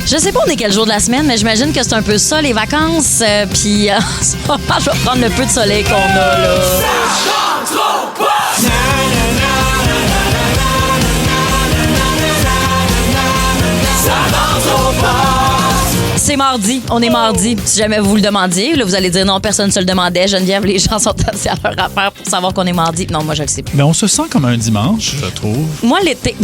Je sais pas on est quel jour de la semaine, mais j'imagine que c'est un peu ça, les vacances. Puis je vais prendre le peu de soleil qu'on a, là. C'est mardi, on est mardi. Si jamais vous le demandiez, là, vous allez dire non, personne ne se le demandait. Geneviève, les gens sont assis à leur affaire pour savoir qu'on est mardi. Non, moi, je le sais plus. Mais on se sent comme un dimanche, je trouve. Moi, l'été...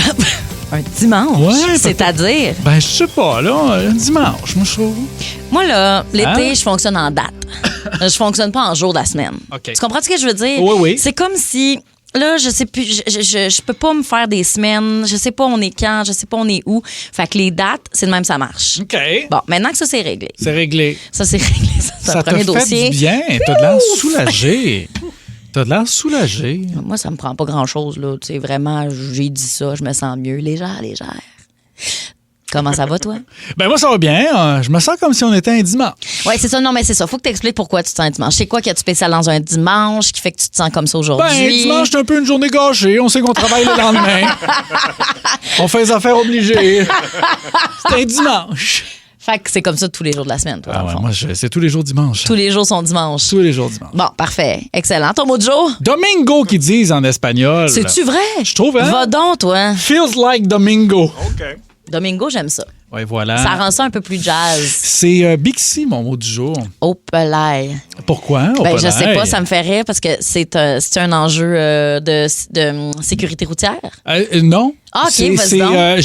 Un dimanche? Ouais, c'est-à-dire? Ben, je sais pas, là, un dimanche, moi, je trouve. Moi, là, l'été, Hein? je fonctionne en date. Je fonctionne pas en jour de la semaine. OK. Tu comprends ce que je veux dire? Oui, oui. C'est comme si... Là, je sais plus, je peux pas me faire des semaines, je sais pas on est quand, je sais pas on est où. Fait que les dates, c'est de même ça marche. OK. Bon, maintenant que ça c'est réglé. C'est réglé. Ça c'est réglé, c'est Ça un t'a premier fait dossier. du bien. T'as de l'air soulagé. T'as de l'air soulagé. Moi, ça me prend pas grand-chose là, tu sais vraiment, j'ai dit ça, je me sens mieux, légère. Comment ça va, toi? Ben moi, ça va bien. Je me sens comme si on était un dimanche. Oui, c'est ça. Non, mais c'est ça. Faut que tu expliques pourquoi tu te sens un dimanche. C'est quoi qu'il y a de spécial dans un dimanche qui fait que tu te sens comme ça aujourd'hui? Ben, dimanche, c'est un peu une journée gâchée. On sait qu'on travaille le lendemain. On fait les affaires obligées. C'est un dimanche. Fait que c'est comme ça tous les jours de la semaine, toi, dans le fond. Moi, c'est tous les jours dimanche. Tous les jours sont dimanche. Tous les jours dimanche. Bon, parfait. Excellent. Ton mot du jour? Domingo qu'ils disent en espagnol. C'est-tu vrai? Je trouve, hein? Va donc, toi. Feels like Domingo. Domingo, j'aime ça. Oui, voilà. Ça rend ça un peu plus jazz. C'est Bixi, mon mot du jour. Au pelay. Pourquoi? Ben, je sais pas, ça me fait rire parce que c'est un enjeu de sécurité routière. Non. Ah, OK, vas-y donc.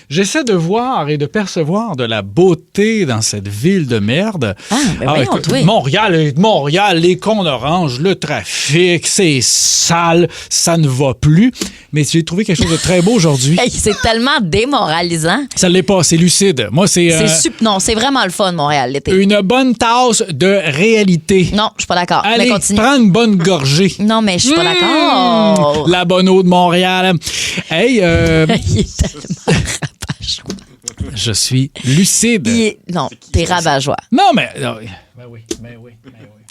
J'essaie de voir et de percevoir de la beauté dans cette ville de merde. Ah, ben voyons, écoute, toi. Montréal, les cons oranges, le trafic, c'est sale, ça ne va plus. Mais j'ai trouvé quelque chose de très beau aujourd'hui. Hey, c'est tellement démoralisant. Ça l'est pas, c'est lucide. Moi, c'est Non, c'est vraiment le fun, Montréal, l'été. une bonne tasse de réalité. Non, je suis pas d'accord. Mais Allez, continue. prends une bonne gorgée. Non, mais je suis pas d'accord. La bonne eau de Montréal. Hey, Il est tellement rabat-joie. je suis lucide. Non, t'es rabat-joie. Non, mais... oui.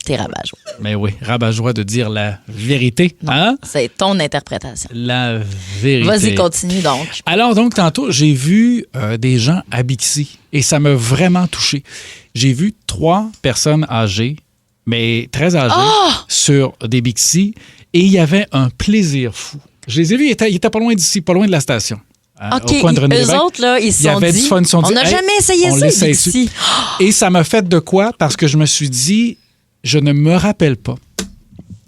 T'es rabat-joie. Mais oui, rabat-joie de dire la vérité. Hein? C'est ton interprétation. La vérité. Vas-y, continue donc. Alors, donc, tantôt, j'ai vu des gens à Bixi et ça m'a vraiment touché. J'ai vu 3 personnes âgées, mais très âgées, sur des Bixi et il y avait un plaisir fou. Je les ai vus, ils étaient pas loin d'ici, pas loin de la station. OK, au coin de René eux Lévesque. autres, là, ils se Il y sont avait dit, du fun, ils se sont dit, on n'a hey, jamais essayé on ça l'essaye ici. Et ça m'a fait de quoi? Parce que je me suis dit, je ne me rappelle pas.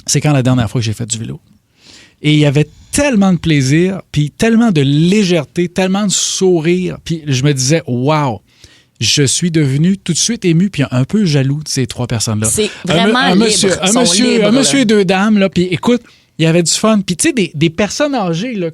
C'est quand la dernière fois que j'ai fait du vélo. Et il y avait tellement de plaisir, puis tellement de légèreté, tellement de sourire. Puis je me disais, wow, je suis devenu tout de suite ému, puis un peu jaloux de ces 3 personnes-là. C'est vraiment un monsieur, libre. un Ils sont monsieur, libres, un monsieur là. et 2 dames, là, puis écoute, il y avait du fun. Puis, tu sais, des personnes âgées, là,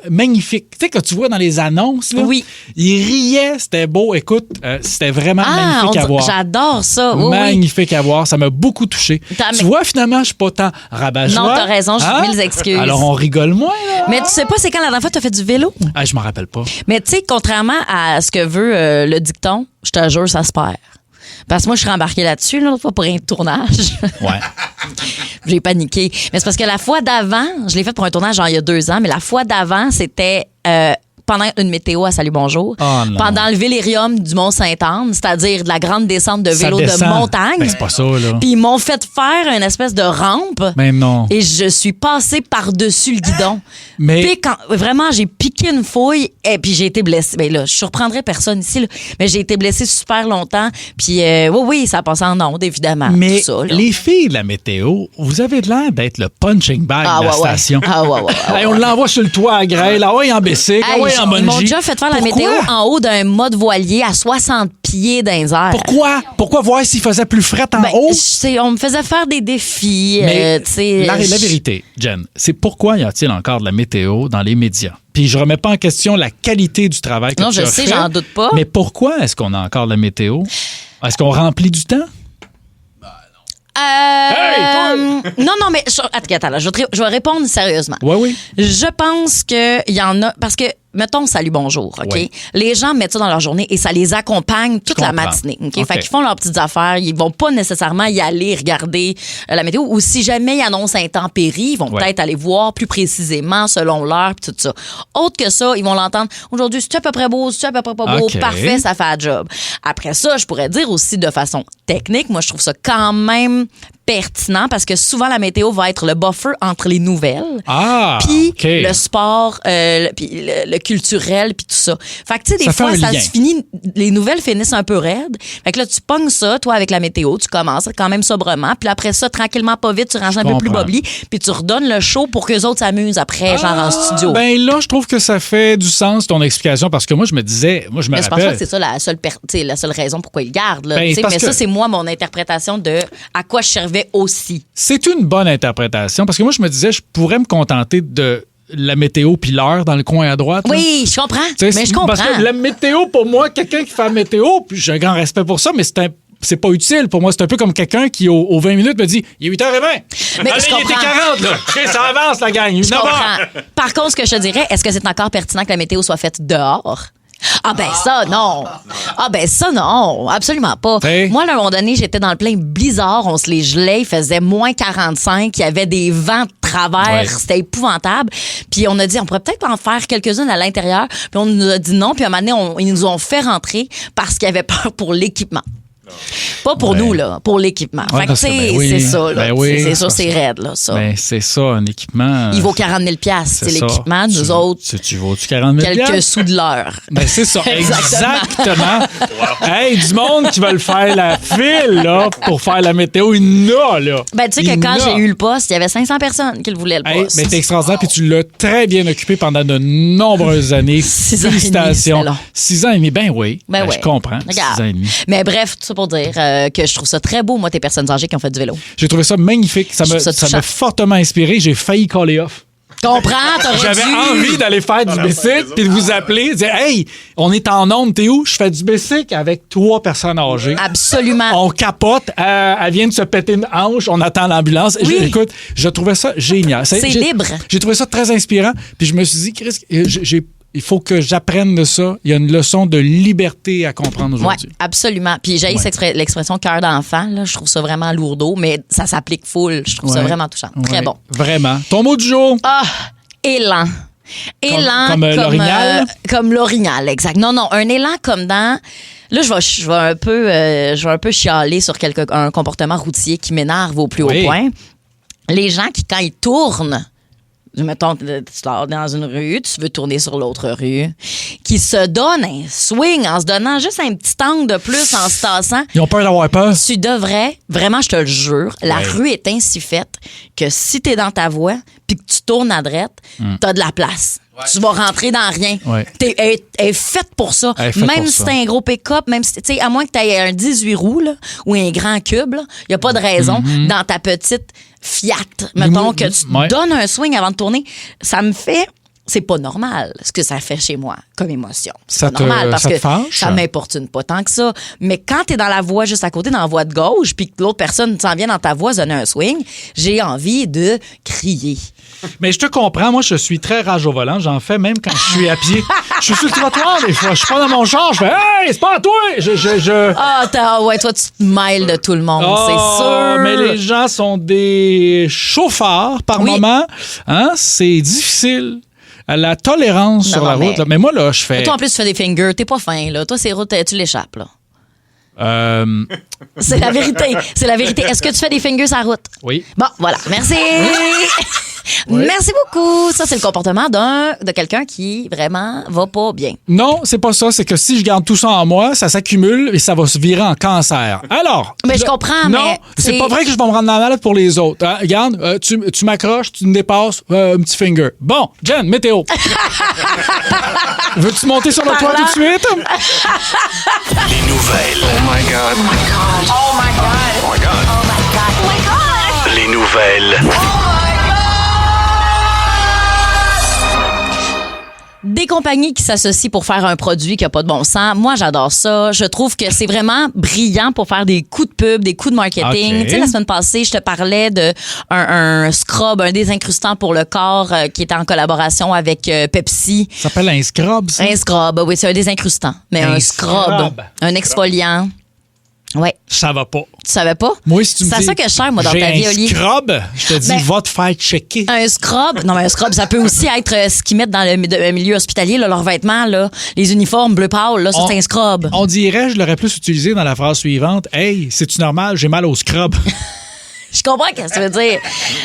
magnifiques. Tu sais, que tu vois dans les annonces, là, Oui. ils riaient, c'était beau. Écoute, c'était vraiment magnifique à voir. J'adore ça. Oui, oui. Magnifique à voir. Ça m'a beaucoup touché. Tu vois, finalement, je suis pas tant rabat-joie. Non, t'as raison, je mets les excuses. Alors, on rigole moins, là. Mais tu sais pas, c'est quand la dernière fois tu as fait du vélo? Ah, je m'en rappelle pas. Mais tu sais, contrairement à ce que veut le dicton, je te jure, ça se perd. Parce que moi, je suis rembarquée là-dessus, là, pas pour un tournage. Ouais. J'ai paniqué. Mais c'est parce que la fois d'avant, je l'ai fait pour un tournage genre il y a 2 ans, mais la fois d'avant, c'était pendant une météo à Salut Bonjour, Oh non. pendant le Vélérium du Mont-Sainte-Anne, c'est-à-dire de la grande descente de Ça vélo de descend. montagne. Ben, c'est pas ça, là. Puis ils m'ont fait faire une espèce de rampe. Mais non. Et je suis passée par-dessus le guidon. Mais- Puis quand vraiment j'ai piqué une fouille et puis j'ai été blessée. Ben là, je surprendrai personne ici, là, mais j'ai été blessée super longtemps. Puis oui, ça passe en ondes, évidemment. Mais tout ça, là. les filles de la météo, vous avez de l'air d'être le punching bag de la station. Ah ouais. Hey, on l'envoie sur le toit à grêle, ah ouais, en bicycle, ah ouais, en bungee. Ils m'ont déjà fait faire la Pourquoi? météo en haut d'un mode voilier à 60 pieds dans les airs. Pourquoi? Pourquoi voir s'il faisait plus frais en Ben, haut? on me faisait faire des défis. Mais tu sais, la vérité, Jen, c'est pourquoi y a-t-il encore de la météo dans les médias? Puis je remets pas en question la qualité du travail que Non, tu je as sais, fait, j'en doute pas. Mais pourquoi est-ce qu'on a encore de la météo? Est-ce qu'on remplit du temps? Non, mais attends, là, je vais répondre sérieusement. Oui. Je pense qu'il y en a. Parce que mettons salut, bonjour, OK? Oui. Les gens mettent ça dans leur journée et ça les accompagne toute la comprends. matinée, OK? OK. Fait qu'ils font leurs petites affaires, ils vont pas nécessairement y aller regarder la météo ou si jamais ils annoncent intempéries, ils vont peut-être aller voir plus précisément selon l'heure puis tout ça. Autre que ça, ils vont l'entendre. Aujourd'hui, c'est à peu près beau, c'est à peu près pas beau, OK. parfait, ça fait la job. Après ça, je pourrais dire aussi de façon technique, moi je trouve ça quand même pertinent parce que souvent la météo va être le buffer entre les nouvelles puis OK. le sport puis le culturel puis tout ça. Fait que tu sais des Ça fait fois un ça lien. se finit, les nouvelles finissent un peu raides. Fait que là tu pognes ça toi avec la météo, tu commences quand même sobrement puis après ça tranquillement pas vite tu ranges un peu plus comprends. bobli puis tu redonnes le show pour que les autres s'amusent après genre en studio. Ben là, je trouve que ça fait du sens, ton explication, parce que moi, je me disais, moi, je me Mais je pense pas rappelle. que c'est ça la seule raison pourquoi ils le gardent. Là. Ben, Tu sais, parce mais que- ça, c'est moi, mon interprétation de à quoi je servais aussi. C'est une bonne interprétation, parce que moi, je me disais, je pourrais me contenter de la météo puis l'heure dans le coin à droite. là. Oui, je comprends. Tu sais, Mais je comprends. Parce que la météo, pour moi, quelqu'un qui fait la météo, puis j'ai un grand respect pour ça, mais c'est pas utile pour moi. C'est un peu comme quelqu'un qui, aux 20 minutes, me dit il est 8h20. Mais Allez, je il était comprends. 40, là. OK, ça avance, la gang. Je 9 comprends. heures. Par contre, ce que je te dirais, est-ce que c'est encore pertinent que la météo soit faite dehors? Ah ben ça, non. Ah ben ça, non. Absolument pas. Hey. Moi, à un moment donné, j'étais dans le plein blizzard. On se les gelait. Il faisait moins 45. Il y avait des vents de travers. Ouais. C'était épouvantable. Puis on a dit, on pourrait peut-être en faire quelques-unes à l'intérieur. Puis on nous a dit non. Puis à un moment donné, ils nous ont fait rentrer parce qu'ils avaient peur pour l'équipement. Pas pour nous, là, pour l'équipement. Ouais, Fait que, parce tu que, sais, ben oui. c'est ça, là. Ben oui, C'est sûr, parce c'est que- raide, là, ça. Ben, c'est ça, un équipement. Il vaut 40 000 c'est ça. l'équipement. Nous autres, Tu vaux-tu 40 000 quelques sous de l'heure. Ben, c'est ça, Exactement. exactement. Hey, du monde qui veulent faire la file, là, pour faire la météo, il y en a, là. Ben, tu sais que Il y quand en a. j'ai eu le poste, il y avait 500 personnes qui le voulaient, le Hey, poste. mais t'es extraordinaire, puis tu l'as très bien occupé pendant de nombreuses années. 6 ans et demi, Félicitations. c'était long. 6 ans et demi, ben oui. Ben ouais. Je comprends. Regarde. 6 ans et demi. Mais bref, tout ça pour dire que je trouve ça très beau, moi, tes personnes âgées qui ont fait du vélo. J'ai trouvé ça magnifique. Ça Je m'a trouve ça ça touchant. m'a fortement inspiré. J'ai failli caller off. Comprends, t'aurais J'avais dû. envie d'aller faire du bicycle puis de vous appeler, dire hey, on est en onde, t'es où? Je fais du bicycle avec 3 personnes âgées. Absolument. On capote, elle vient de se péter une hanche, on attend l'ambulance. Oui. Écoute, je trouvais ça génial. C'est libre. J'ai trouvé ça très inspirant. Puis je me suis dit, Chris, il faut que j'apprenne de ça. Il y a une leçon de liberté à comprendre Oui, aujourd'hui. absolument. Puis j'ai l'expression cœur d'enfant, là, je trouve ça vraiment lourdeau, mais ça s'applique full. Je trouve ça Ouais. vraiment touchant. Très Ouais, bon. Vraiment. Ton mot du jour? Ah, élan. Élan Comme, l'orignal? comme l'orignal, exact. Non, un élan comme dans... Là, je vais un peu chialer sur un comportement routier qui m'énerve au plus haut Oui. point. Les gens qui, quand ils tournent, mettons, tu sors dans une rue, tu veux tourner sur l'autre rue, qui se donnent un swing en se donnant juste un petit angle de plus en se tassant. Ils ont peur d'avoir peur. Tu devrais, vraiment, je te le jure, la Ouais. rue est ainsi faite que si t'es dans ta voie puis que tu tournes à droite, t'as de la place. Tu vas rentrer dans rien. Ouais. Elle est faite pour ça. Elle est faite Même pour si ça. t'as un gros pick-up, même si, tu sais, à moins que t'aies un 18 roues là, ou un grand cube, il n'y a pas de raison dans ta petite Fiat, mettons, que tu Ouais. donnes un swing avant de tourner. Ça me fait... C'est pas normal ce que ça fait chez moi comme émotion. C'est Ça pas normal parce ça te que fâche? ça m'importune pas tant que ça. Mais quand t'es dans la voie juste à côté, dans la voie de gauche, puis que l'autre personne s'en vient dans ta voie donner un swing, j'ai envie de crier. Mais je te comprends. Moi, je suis très rage au volant. J'en fais même quand je suis à pied. Je suis sur le trottoir des fois. Je suis pas dans mon char. Je fais hey, c'est pas à toi. Ouais, toi, tu te mêles de tout le monde, Oh, c'est sûr. Mais les gens sont des chauffards par Oui. moment. Hein? C'est difficile. La tolérance sur la mais- route. Là. Mais moi, là, je fais. Mais toi, en plus, tu fais des fingers. T'es pas fin, là. Toi, ces routes, tu l'échappes, là. C'est la vérité. C'est la vérité. Est-ce que tu fais des fingers sur la route? Oui. Bon, voilà. Merci. Merci beaucoup. Ça, c'est le comportement de quelqu'un qui vraiment va pas bien. Non, c'est pas ça. C'est que si je garde tout ça en moi, ça s'accumule et ça va se virer en cancer. Alors. Mais je comprends, non, mais c'est c'est- pas vrai que je vais me rendre malade pour les autres. Hein? Regarde, tu m'accroches, tu me dépasses, un petit finger. Bon, Jen, météo. Veux-tu monter sur le toit tout de suite? Les nouvelles. Oh my God. Oh my God. Oh my God. Oh my God. Oh my God. Oh my God. Les nouvelles. Des compagnies qui s'associent pour faire un produit qui n'a pas de bon sens. Moi, j'adore ça. Je trouve que c'est vraiment brillant pour faire des coups de pub, des coups de marketing. Okay. Tu sais, la semaine passée, je te parlais de un scrub, un désincrustant pour le corps qui était en collaboration avec Pepsi. Ça s'appelle un scrub, ça? Un scrub, oui, c'est un désincrustant. Mais un scrub, un exfoliant. Ouais. Ça va pas. Tu savais pas? Moi, si tu me c'est dis, ça que je cherche, moi, dans j'ai ta vie, un Oli. scrub, je te dis, Ben, va te faire checker. Un scrub, non mais un scrub, ça peut aussi être ce qu'ils mettent dans le milieu hospitalier, là, leurs vêtements, là, les uniformes bleu pâle, là, ça c'est un scrub. On dirait, je l'aurais plus utilisé dans la phrase suivante. Hey, c'est-tu normal? J'ai mal au scrub. Je comprends ce que tu veux dire.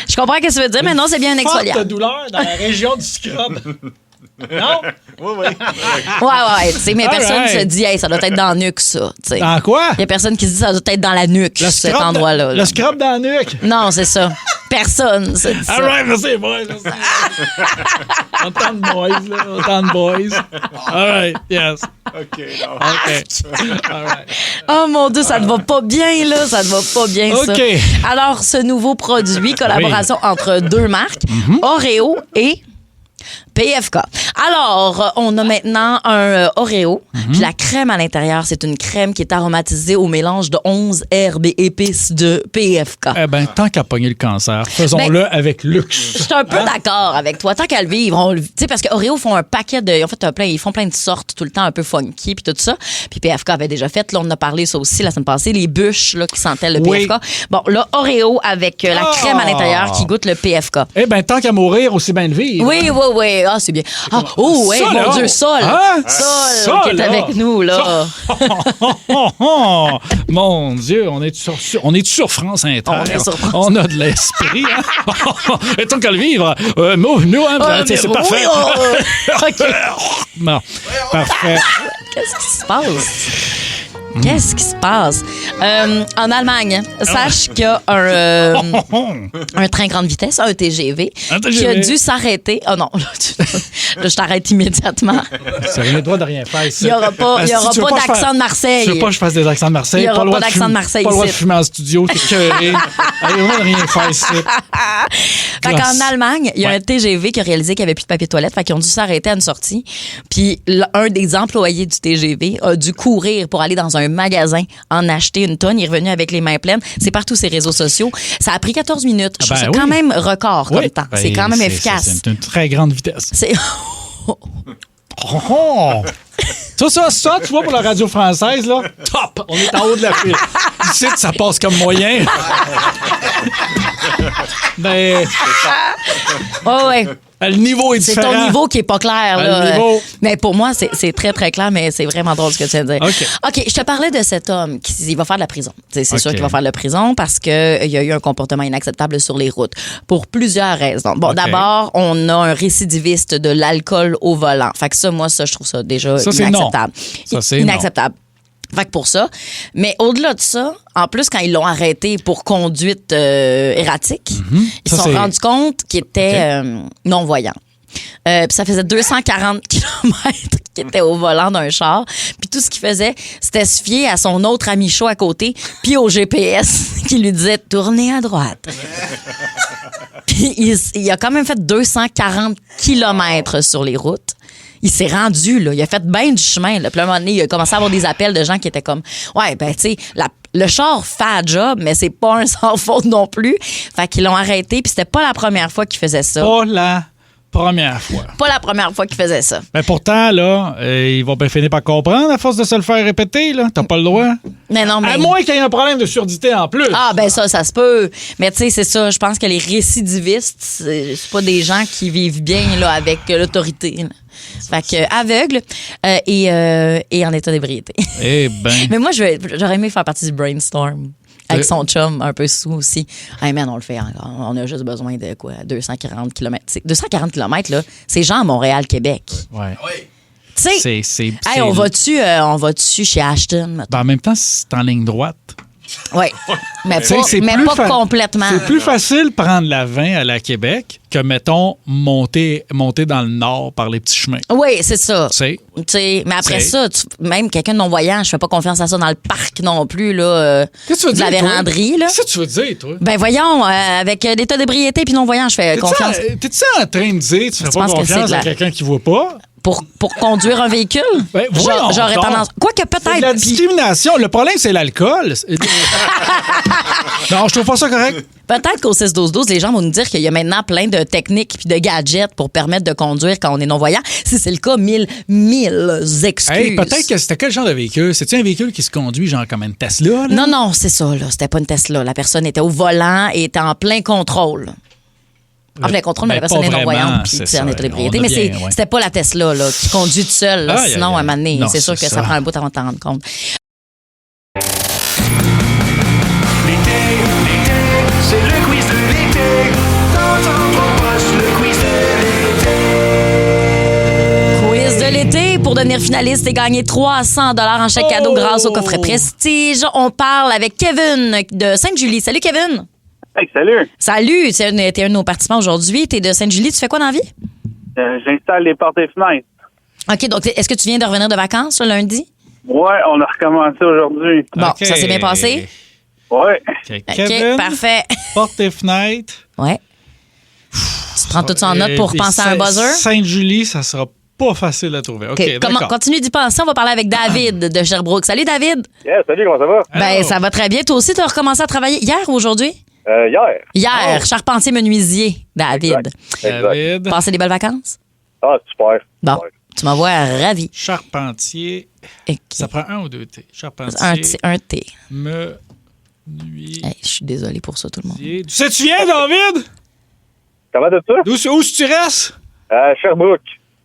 Je comprends ce que tu veux dire, mais non, c'est bien un exfoliant. Forte douleur dans la région du scrub. Non? Ouais, tu sais, mais personne se dit, hey, ça doit être dans la nuque, ça. Tu sais. Dans quoi? Il y a personne qui se dit, ça doit être dans la nuque, cet endroit-là. Le scrub dans la nuque. Non, c'est ça. Personne se dit ça. All right, merci, boys. Autant de boys, là. Autant de boys. All right, yes. OK, non. OK. All right. Oh mon Dieu, ça ne va pas bien, là. Ça ne va pas bien, ça. OK. Alors, ce nouveau produit, collaboration entre deux marques, Oreo et PFK. Alors, on a maintenant un Oreo. Puis la crème à l'intérieur, c'est une crème qui est aromatisée au mélange de 11 herbes et épices de PFK. Eh bien, tant qu'à pogner le cancer, faisons-le avec luxe. Je suis un peu d'accord avec toi. Tant qu'à le vivre, tu sais, parce que Oreo font un paquet de. En fait, ils font plein de sortes tout le temps, un peu funky, puis tout ça. Puis PFK avait déjà fait, là, on en a parlé ça aussi la semaine passée, les bûches là, qui sentaient le Oui. PFK. Bon, là, Oreo avec la crème à l'intérieur qui goûte le PFK. Eh bien, tant qu'à mourir, aussi bien le vivre. Oui. Ah, c'est bien. Ah, oh, ouais, Ça, mon là. Dieu, Sol. Hein? Sol, Ça, qui est là. avec nous, là. Mon Dieu, on est sur France Inter. On est sur France. On a de l'esprit. Hein? Et tant qu'à le vivre, nous, hein, c'est mais parfait. oui, OK. Bon, parfait. Qu'est-ce qui se passe? Qu'est-ce qui se passe? En Allemagne, sache qu'il y a un train grande vitesse, un TGV, Un TGV. qui a dû s'arrêter. Oh non, là, je t'arrête immédiatement. Ça n'a le droit de rien faire ici. Il n'y aura pas, Tu veux pas faire- d'accent de Marseille. Tu veux pas que je fasse des accents de Marseille? Il y aura le droit pas de d'accent fumer- de Marseille Pas le droit de ici. fumer en studio, t'es curé. Il n'y a le droit de rien faire ici. Fait Classe. qu'en Allemagne, il y a Ouais. un TGV qui a réalisé qu'il n'y avait plus de papier toilette, fait qu'ils ont dû s'arrêter à une sortie. Puis un des employés du TGV a dû courir pour aller dans un magasin en acheter une tonne. Il est revenu avec les mains pleines. C'est partout ses réseaux sociaux. Ça a pris 14 minutes. Je trouve ça quand même record comme temps. C'est quand même efficace. C'est une très grande vitesse. C'est Ça, tu vois, pour la radio française, là, top! On est en haut de la file. Ici, ça passe comme moyen. Ben, ouais. le niveau est C'est différent. ton niveau qui est pas clair. Le Là. niveau. Mais pour moi, c'est très, très clair, mais c'est vraiment drôle ce que tu viens de dire. OK, je te parlais de cet homme qui il va faire de la prison. C'est sûr qu'il va faire de la prison parce qu'il y a eu un comportement inacceptable sur les routes pour plusieurs raisons. Bon, d'abord, on a un récidiviste de l'alcool au volant. Fait que ça, moi, je trouve ça déjà Ça, c'est inacceptable. Ça, c'est inacceptable. Fait que pour ça. Mais au-delà de ça, en plus, quand ils l'ont arrêté pour conduite erratique, ils se Ça, sont c'est- rendus compte qu'il était non-voyant. Puis ça faisait 240 km qu'il était au volant d'un char. Puis tout ce qu'il faisait, c'était se fier à son autre ami chaud à côté, puis au GPS qui lui disait « Tournez à droite ». Puis il a quand même fait 240 km sur les routes. Il s'est rendu, là. Il a fait bien du chemin, là. Puis à un moment donné, il a commencé à avoir des appels de gens qui étaient comme, ouais, ben, tu sais, le char fait la job, mais c'est pas un sans faute non plus. Fait qu'ils l'ont arrêté, puis c'était pas la première fois qu'il faisait ça. Pas la première fois. Pas la première fois qu'il faisait ça. Mais pourtant, là, ils vont bien finir par comprendre à force de se le faire répéter, là. T'as pas le droit. Mais non, mais. À moins qu'il y ait un problème de surdité en plus. Ah, ben ça se peut. Mais tu sais, c'est ça. Je pense que les récidivistes, c'est pas des gens qui vivent bien là, avec l'autorité. Là. Fait que aveugle et en état d'ébriété. Eh ben. Mais moi, j'aurais aimé faire partie du brainstorm. Avec son chum, un peu sous aussi. Hey man, on le fait encore. On a juste besoin de quoi? 240 km. 240 km, là, c'est genre Montréal-Québec. Ouais. Tu sais, C'est. hey, on va-tu chez Ashton? mettons? Ben, en même temps, c'est en ligne droite. Oui. Mais T'sais, pas, c'est mais plus pas complètement. C'est plus facile prendre la 20 à la Québec que, mettons, monter dans le nord par les petits chemins. Oui, c'est ça. Tu sais? T'sais, mais après T'sais. ça, même quelqu'un de non-voyant, je fais pas confiance à ça dans le parc non plus. Là, Qu'est-ce que tu veux de dire? la toi? véranderie. Là. Qu'est-ce que tu veux dire, toi? Ben voyons, avec l'état d'ébriété puis non-voyant, je fais confiance. T'es-tu en train de dire tu fais Tu pas penses que c'est confiance de la- à quelqu'un qui voit pas? Pour conduire un véhicule? Ben, voyons J'aurais donc. tendance. Quoique C'est de la peut-être. discrimination. Le problème, c'est l'alcool. Non, je trouve pas ça correct. Peut-être qu'au 6-12-12, les gens vont nous dire qu'il y a maintenant plein de techniques puis de gadgets pour permettre de conduire quand on est non-voyant. Si c'est le cas, mille excuses. Hey, peut-être que c'était quel genre de véhicule? C'est-tu un véhicule qui se conduit genre comme une Tesla? Là? Non, c'est ça, là. C'était pas une Tesla. La personne était au volant et était en plein contrôle. En plein contrôle, mais la Ben, personne pas est non-voyante vraiment, puis c'est tu sais, en ça. état d'ébriété. On a Mais bien, ouais. c'était pas la Tesla là, qui conduit tout seul. Là, Aïe, sinon, aïe, à un moment donné, non, c'est sûr que c'est ça ça. prend un bout avant de t'en rendre compte. C'est le quiz de l'été. Dans ton poche, le quiz de l'été. Quiz de l'été pour devenir finaliste et gagner 300 $ en chèque cadeau grâce au coffret Prestige. On parle avec Kevin de Sainte-Julie. Salut, Kevin. Hey, salut! Salut, t'es un de nos participants aujourd'hui. T'es de Sainte-Julie. Tu fais quoi dans la vie? J'installe les portes et fenêtres. OK, donc est-ce que tu viens de revenir de vacances le lundi? Ouais, on a recommencé aujourd'hui. Bon, OK. ça s'est bien passé? Ouais. OK, OK, Kevin, parfait. porte tes fenêtres. Ouais. Tu prends tout ça en note pour Puis penser à un buzzer? Sainte-Julie, ça sera pas facile à trouver. OK, OK, d'accord. continue d'y penser. On va parler avec David de Sherbrooke. Salut, David. Yeah, salut, comment ça va? Ben, Hello. ça va très bien. Toi aussi, tu as recommencé à travailler hier ou aujourd'hui? Hier. Hier, charpentier menuisier, David. David, Passez des belles vacances? Ah, super. Bon, Super. tu m'envoies ravi. charpentier. OK. Ça prend un ou deux T. Charpentier. Un T. Menuisier. Hey, je suis désolée pour ça, tout le monde. Tu sais, tu viens, David? Comment de ça? Où tu restes? Sherbrooke.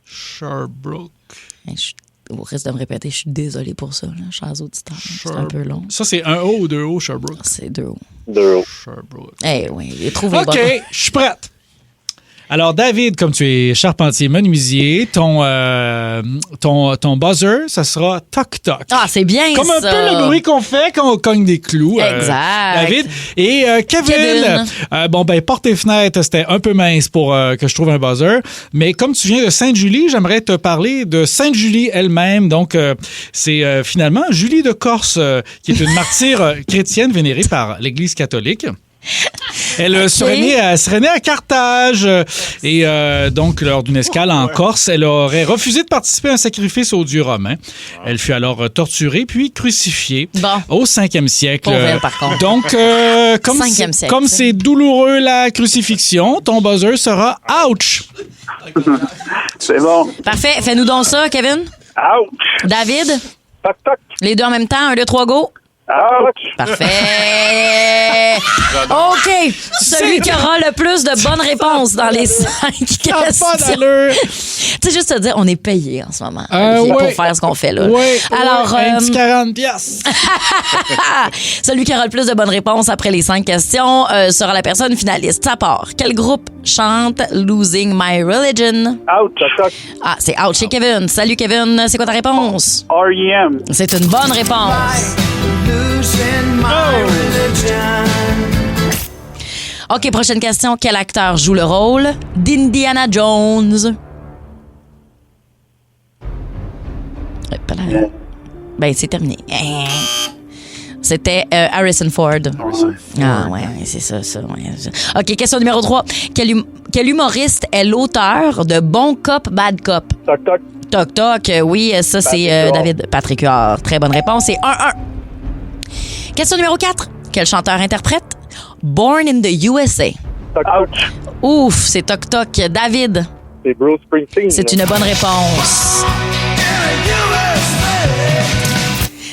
Sherbrooke. Hey, au risque de me répéter, je suis désolée pour ça, là, chers auditeurs. C'est un peu long. Ça, c'est un O ou deux O, Sherbrooke? C'est deux hauts. 2 euros. Sherbrooke. Eh oui, trouve les OK, bonnes. je suis prête. Alors, David, comme tu es charpentier menuisier, ton buzzer, ça sera toc-toc. Ah, c'est bien Comme ça. un peu le bruit qu'on fait quand on cogne des clous. Exact. David. Et Kevin. Porte tes fenêtres, c'était un peu mince pour que je trouve un buzzer. Mais comme tu viens de Sainte-Julie, j'aimerais te parler de Sainte-Julie elle-même. Donc, c'est finalement Julie de Corse, qui est une martyre chrétienne vénérée par l'Église catholique. Elle serait née à Carthage et donc lors d'une escale en Corse, elle aurait refusé de participer à un sacrifice aux dieux romains. Elle fut alors torturée puis crucifiée au 5e siècle. Pauvre elle, par contre. Donc, comme 5e siècle, comme ça. c'est douloureux la crucifixion, ton buzzer sera ouch. C'est bon. Parfait. Fais-nous donc ça, Kevin. Ouch! David, Toc, toc. les deux en même temps. 1, 2, 3, go. Ouch! Parfait. OK. Celui qui aura le plus de bonnes réponses dans les 5 Ça a pas questions. d'allure. Tu sais, juste te dire, on est payé en ce moment Ouais. pour faire ce qu'on fait là. Ouais, Alors, un petit 40 piastres. celui qui aura le plus de bonnes réponses après les 5 questions sera la personne finaliste. Ça part. Quel groupe chante Losing My Religion? Ouch! Toc, toc. Ah, c'est out chez Kevin. Salut Kevin, c'est quoi ta réponse? R.E.M. C'est une bonne réponse. OK, prochaine question. Quel acteur joue le rôle d'Indiana Jones? Pas là. Ben, c'est terminé. C'était Harrison Ford. Ah, ouais, c'est ça. Ouais. OK, question numéro 3. Quel humoriste est l'auteur de Bon Cop, Bad Cop? Toc, toc. Toc, toc, oui, ça, c'est Huard. David Patrick Huard. Très bonne réponse. C'est 1-1. Question numéro 4. Quel chanteur interprète Born in the USA? Toc, ouch! Ouf, c'est Toc Toc. David, C'est Bruce Springsteen. c'est une bonne réponse.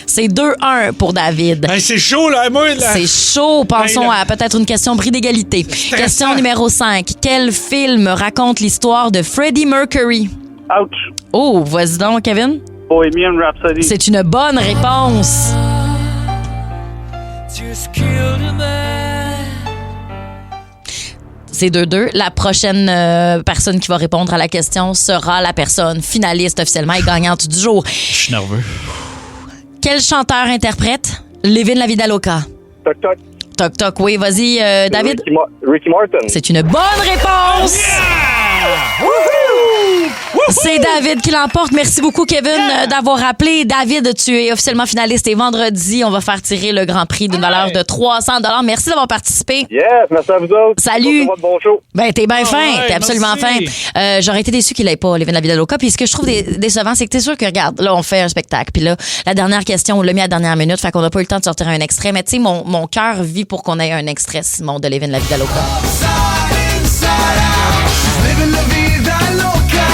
C'est 2-1 pour David. Hey, c'est chaud, là. Moi, là. C'est chaud. Pensons Hey, là. à peut-être une question bris d'égalité. Question numéro 5. Quel film raconte l'histoire de Freddie Mercury? Ouch! Oh, vas-y donc, Kevin. Bohemian Rhapsody. C'est une bonne réponse. C'est 2-2. La prochaine personne qui va répondre à la question sera la personne finaliste officiellement et gagnante du jour. Je suis nerveux. Quel chanteur interprète Livin' la Vida Loca? Toc, toc. Toc, toc, oui, vas-y, David. Ricky Martin. C'est une bonne réponse! C'est David qui l'emporte. Merci beaucoup, Kevin, d'avoir appelé. David, tu es officiellement finaliste et vendredi, on va faire tirer le grand prix d'une valeur de 300 $. Merci d'avoir participé. Yes, merci à vous autres. Salut. Votre bon show. Ben, t'es bien fin. ouais, T'es absolument merci. fin. J'aurais été déçue qu'il n'ait pas Living la Vida Loca. Puis ce que je trouve décevant, c'est que t'es sûr que, regarde, là, on fait un spectacle. Puis là, la dernière question, on l'a mis à la dernière minute. Fait qu'on n'a pas eu le temps de sortir un extrait. Mais tu sais, mon cœur vit pour qu'on ait un extrait, Simon, de Living la Vida Loca. Living la vida loca.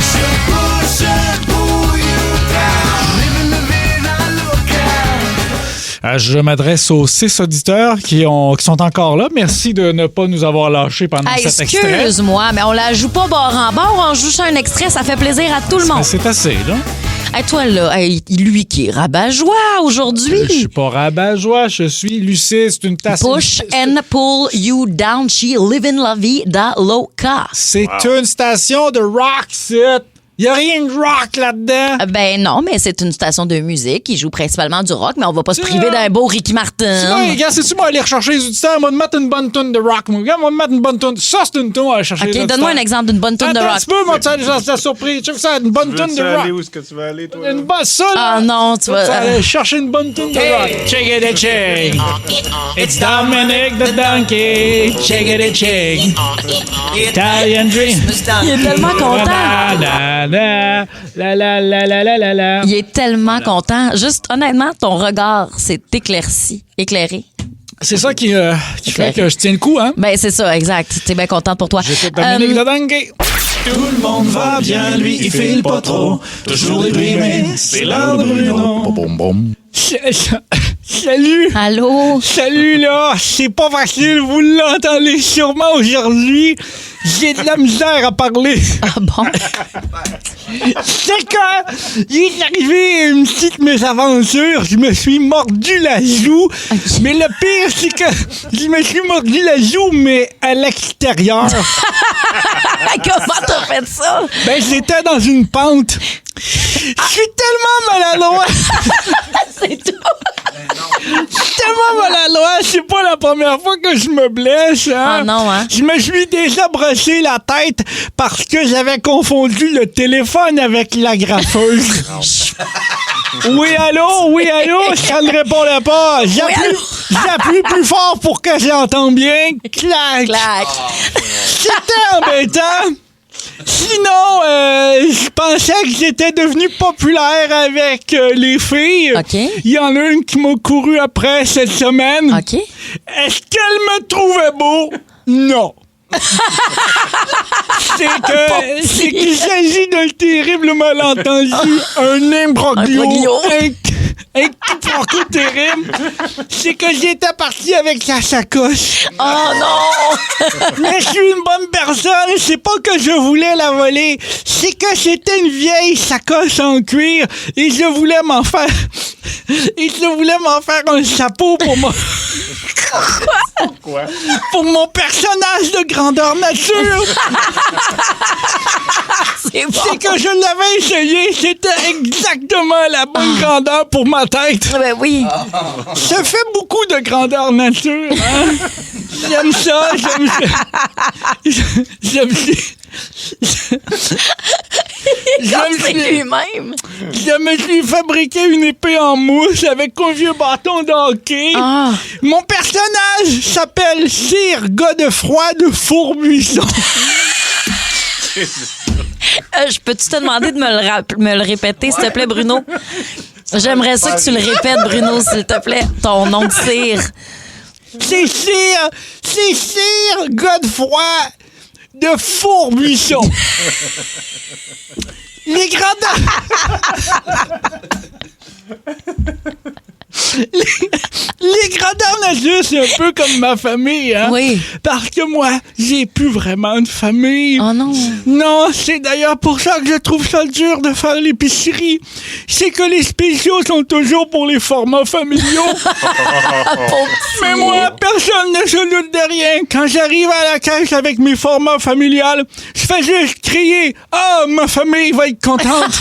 She'll push and pull you down. Living la vida loca. Je m'adresse aux 6 auditeurs qui sont encore là. Merci de ne pas nous avoir lâchés pendant Hey, cet extrait. excuse-moi, mais on la joue pas bord en bord. On joue juste un extrait. Ça fait plaisir à tout le monde. Mais c'est assez, là. Hey, toi, là, hey, lui qui est rabat-joie aujourd'hui. Je suis pas rabat-joie, je suis lucide. C'est une tasse. Push and pull you down. She living la vida loca. C'est une station de rock, c'est. Il n'y a rien de rock là-dedans. Ben non, mais c'est une station de musique qui joue principalement du rock, mais on va pas se priver d'un beau Ricky Martin. Sinon, les gars, c'est-tu moi aller rechercher les auditeurs? On va mettre une bonne tune de rock. Mon gars, on va mettre une bonne tune. Ça, c'est une tune à aller chercher les OK, auditeurs. donne-moi un exemple d'une bonne tune de Attends un rock. petit peu, moi, tu sais, la surprise. Check ça, une bonne tune de rock. Où est-ce que tu vas aller, toi? Une bonne, ça, là. Ah non, tu vas... aller chercher une bonne tune de rock. Check it, check. It's Dominic the Donkey. Check it, check. Italian Dream. Il est tellement content. La. Il est tellement content. Juste, honnêtement, ton regard s'est éclairé. C'est ça qui fait que je tiens le coup, hein? Ben c'est ça, exact. T'es bien contente pour toi. J'écoute Dominic the Donkey. Tout le monde va bien, lui, il file pas trop. Toujours déprimé, c'est l'heure de Bruno. Salut! Allô? Salut, là! C'est pas facile, vous l'entendez sûrement aujourd'hui. J'ai de la misère à parler. Ah bon? C'est quand il est arrivé une petite mésaventure, je me suis mordu la joue. Mais le pire, c'est que je me suis mordu la joue, mais à l'extérieur. Comment t'as fait ça? Ben, j'étais dans une pente. Je suis tellement maladroit. C'est tout. Tellement maladroit, c'est pas la première fois que je me blesse. Hein? Ah non, hein? Je me suis déjà brossé la tête parce que j'avais confondu le téléphone avec l'agrafeuse. Oui, allô, ça ne répondait pas. J'appuie plus fort pour que j'entende bien. Clac. Clac. C'était embêtant. Sinon, je pensais que j'étais devenu populaire avec les filles. OK. Il y en a une qui m'a couru après cette semaine. OK. Est-ce qu'elle me trouvait beau? Non. C'est qu'il s'agit d'un terrible malentendu, un imbroglio, un quiproquo terrible. C'est que j'étais parti avec sa sacoche. Oh non! Mais je suis une bonne personne, c'est pas que je voulais la voler, c'est que c'était une vieille sacoche en cuir et je voulais m'en faire un chapeau pour mon pour mon personnage de grandeur nature. C'est bon. C'est que je l'avais essayé, c'était exactement la bonne grandeur pour ma tête. Ben oui. Ça fait beaucoup de grandeur nature, hein? J'aime ça. C'est lui-même. Je me suis fabriqué une épée en mousse avec un vieux bâton de hockey. Ah. Mon personnage s'appelle Sir Godefroy de Fourbuisson. Je peux-tu te demander de me le répéter, s'il te plaît, Bruno? J'aimerais ça que tu le répètes, Bruno, s'il te plaît. Ton nom de cire. C'est Sir Godefroy de Fourbuisson. Les grandeurs... Les grandeurs nature, c'est un peu comme ma famille, hein? Oui. Parce que moi, j'ai plus vraiment de famille. Oh non. Non, c'est d'ailleurs pour ça que je trouve ça dur de faire l'épicerie. C'est que les spéciaux sont toujours pour les formats familiaux. Mais moi, personne ne se doute de rien. Quand j'arrive à la caisse avec mes formats familiales, je fais juste crier « Ah, ma famille va être contente! »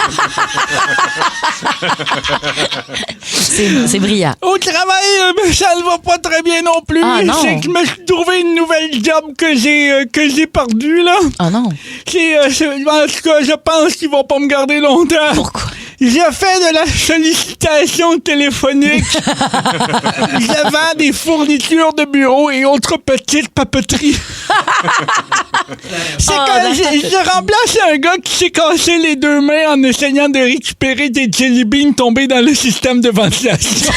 C'est brillant. Au travail, ça elle va pas très bien non plus. Ah, non. C'est que je me suis trouvé une nouvelle job que j'ai perdue, là. Oh non. En tout cas, je pense qu'ils vont pas me garder longtemps. Pourquoi? J'ai fait de la sollicitation téléphonique. Je vends des fournitures de bureau et autres petites papeteries. C'est que je remplace un gars qui s'est cassé les 2 mains en essayant de récupérer des jelly beans tombés dans le système de ventilation.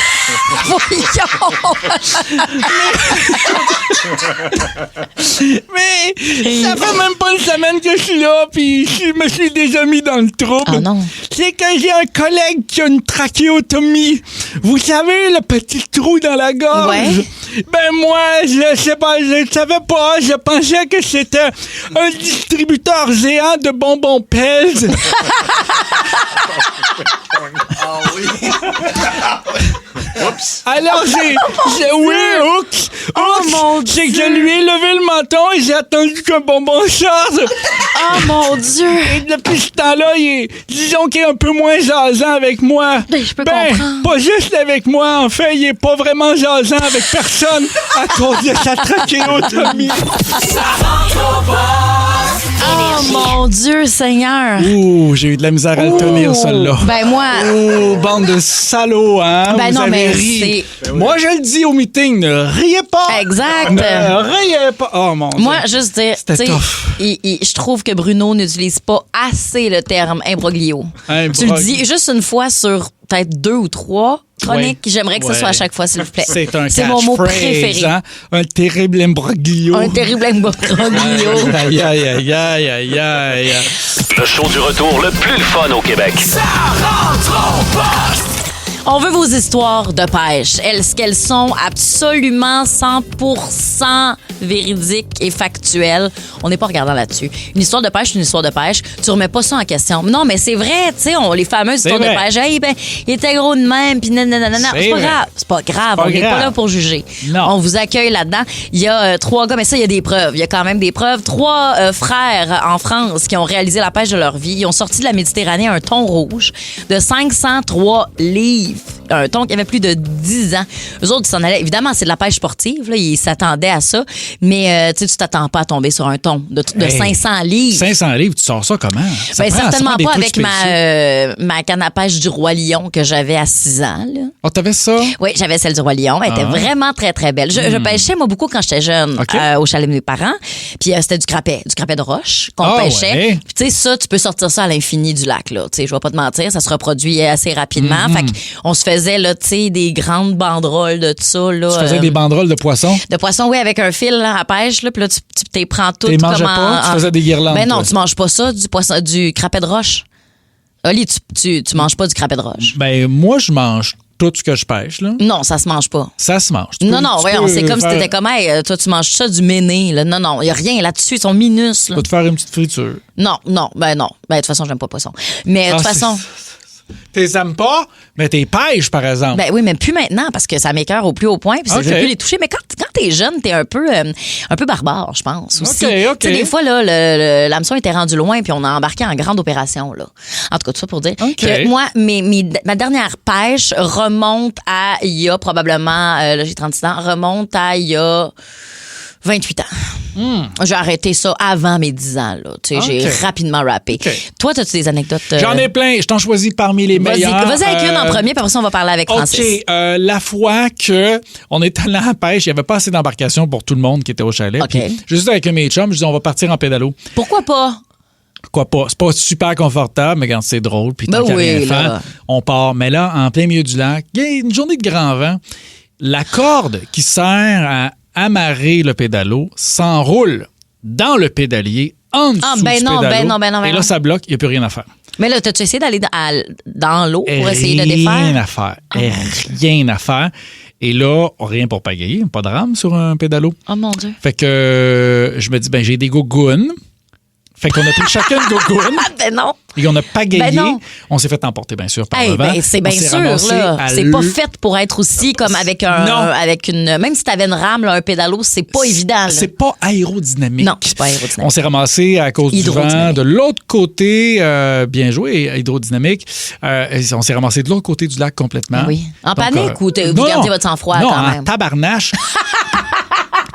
Mais ça fait même pas une semaine que je suis là, puis je me suis déjà mis dans le trouble. Ah non. C'est que j'ai un collègue qui a une trachéotomie. Vous savez, le petit trou dans la gorge? Ouais. Ben moi, je sais pas, je savais pas. Je pensais que c'était un distributeur géant de bonbons Pez. Alors oups! mon C'est que je lui ai levé le menton et j'ai attendu qu'un bonbon sorte. Oh mon Dieu! Et depuis ce temps-là, disons qu'il est un peu moins jasant avec moi. Ben, je peux comprendre. Pas juste avec moi, en fait, il est pas vraiment jasant avec personne à cause de sa trachéotomie. Oh mon Dieu, Seigneur! Ouh, j'ai eu de la misère à le tenir, celle-là. Ben moi... Oh, bande de salauds, hein? Ben Vous non, avez mais ri. c'est... Moi, je le dis au meeting, ne riez pas! Exact! Ne riez pas! Oh, mon Dieu. Moi, juste dire, tu C'était sais, tough. je trouve que Bruno n'utilise pas assez le terme imbroglio. Tu le dis juste une fois sur peut-être 2 ou 3 chroniques. Ouais. J'aimerais que ce soit à chaque fois, s'il vous plaît. C'est mon mot catchphrase, préféré. hein? Un terrible imbroglio. Un terrible imbroglio. Aïe, aïe, aïe, aïe, aïe, aïe. Le show du retour le plus le fun au Québec. On veut vos histoires de pêche. Est-ce qu'elles sont absolument 100% véridiques et factuelles? On n'est pas regardant là-dessus. Une histoire de pêche, c'est une histoire de pêche. Tu remets pas ça en question. Non, mais c'est vrai, tu sais, les fameuses histoires vrai. de pêche. Hey, ben, il était gros de même, puis nanana. C'est C'est pas vrai. grave. C'est pas grave. Pas On n'est pas grave. là pour juger. Non. On vous accueille là-dedans. Il y a 3 gars, mais ça, il y a des preuves. Il y a quand même des preuves. 3 frères en France qui ont réalisé la pêche de leur vie. Ils ont sorti de la Méditerranée un thon rouge de 503 livres. Un thon qui avait plus de 10 ans. Eux autres, ils s'en allaient. Évidemment, c'est de la pêche sportive. Là. Ils s'attendaient à ça. Mais tu t'attends pas à tomber sur un thon de Hey, 500 livres. 500 livres, tu sors ça comment? Ça Ben, prend certainement des pas trucs avec spéciaux. ma canne à pêche du Roi Lion que j'avais à 6 ans. Là. Oh, t'avais ça? Oui, j'avais celle du Roi Lion. Elle était vraiment très, très belle. Je pêchais, moi, beaucoup quand j'étais jeune OK. au chalet de mes parents. Puis c'était du crapet de roche qu'on Ah, pêchait. ouais. Puis tu sais, ça, tu peux sortir ça à l'infini du lac. Là. Tu sais, je vais pas te mentir, ça se reproduit assez rapidement. Fait qu'on se faisait, là, tu sais, des grandes banderoles de tout ça. Là, Tu faisais des banderoles de poissons? de poisson, oui, avec un fil là, à pêche. Là, puis là, tu t'es prends tout. Tu les mangeais pas? Tu faisais des guirlandes, Ben non, toi? tu manges pas ça, du crapet de roche. Oli, tu manges pas du crapet de roche. Ben, moi, je mange tout ce que je pêche, là. Non, ça se mange pas. Ça se mange. Tu Non, peux- non, tu voyons, peux c'est comme si faire- t'étais comme, hey, toi, tu manges ça du méné. Là. Non, il n'y a rien là-dessus. Ils sont minus. Tu Là. peux te faire une petite friture. Non. Ben, de toute façon, j'aime pas le poisson. Mais de toute Ah, façon, T'es aimes pas, mais t'es pêches, par exemple. ben oui, mais plus maintenant, parce que ça m'écoeure au plus haut point, puis OK. je veux plus les toucher. Mais quand t'es jeune, t'es un peu barbare, je pense, aussi. OK. Tu sais, des fois, là, l'hameçon était rendu loin, puis on a embarqué en grande opération, là. En tout cas, tout ça pour dire OK. que moi, ma dernière pêche remonte à, il y a probablement, là, j'ai 36 ans, remonte à, il y a 28 ans. J'ai arrêté ça avant mes 10 ans, là. Tu sais, j'ai OK. rapidement rappé. OK. Toi, as-tu des anecdotes? J'en ai plein. Je t'en choisis parmi les meilleurs. Vas-y avec une en premier, puis après ça, on va parler avec Francis. OK. La fois que on est allé à la pêche, il n'y avait pas assez d'embarcation pour tout le monde qui était au chalet. OK. Puis, juste avec mes chums, je dis on va partir en pédalo. Pourquoi pas? Quoi pas? C'est pas super confortable, mais quand c'est drôle, puis tant Ben qu'à oui, rien faire, là. on part. Mais là, en plein milieu du lac, il y a une journée de grand vent. La corde qui sert à amarrer le pédalo s'enroule dans le pédalier en dessous du pédalo. Et là, ça bloque, il n'y a plus rien à faire. Mais là, t'as-tu essayé d'aller dans l'eau pour essayer de défaire? Rien à faire. Rien à faire. Et là, rien pour pagayer, pas de rame sur un pédalo. Oh mon Dieu. Fait que je me dis, ben j'ai des gougounes. Fait qu'on a pris chacun une gogoune Ah, ben non. et on a pagayé. Ben non. On s'est fait emporter, bien sûr, par Hey, le vent. ben, c'est bien On s'est sûr, ramassé là. à C'est pas fait pour être aussi comme avec Non. avec une. Même si t'avais une rame, là, un pédalo, c'est pas évident. Là. C'est pas aérodynamique. Non, c'est pas aérodynamique. On s'est ramassé à cause du vent Hydrodynamique. de l'autre côté. Bien joué, hydrodynamique. On s'est ramassé de l'autre côté du lac complètement. Oui. En Donc, panique ou vous non, gardez votre sang-froid non, quand en même? tabarnache.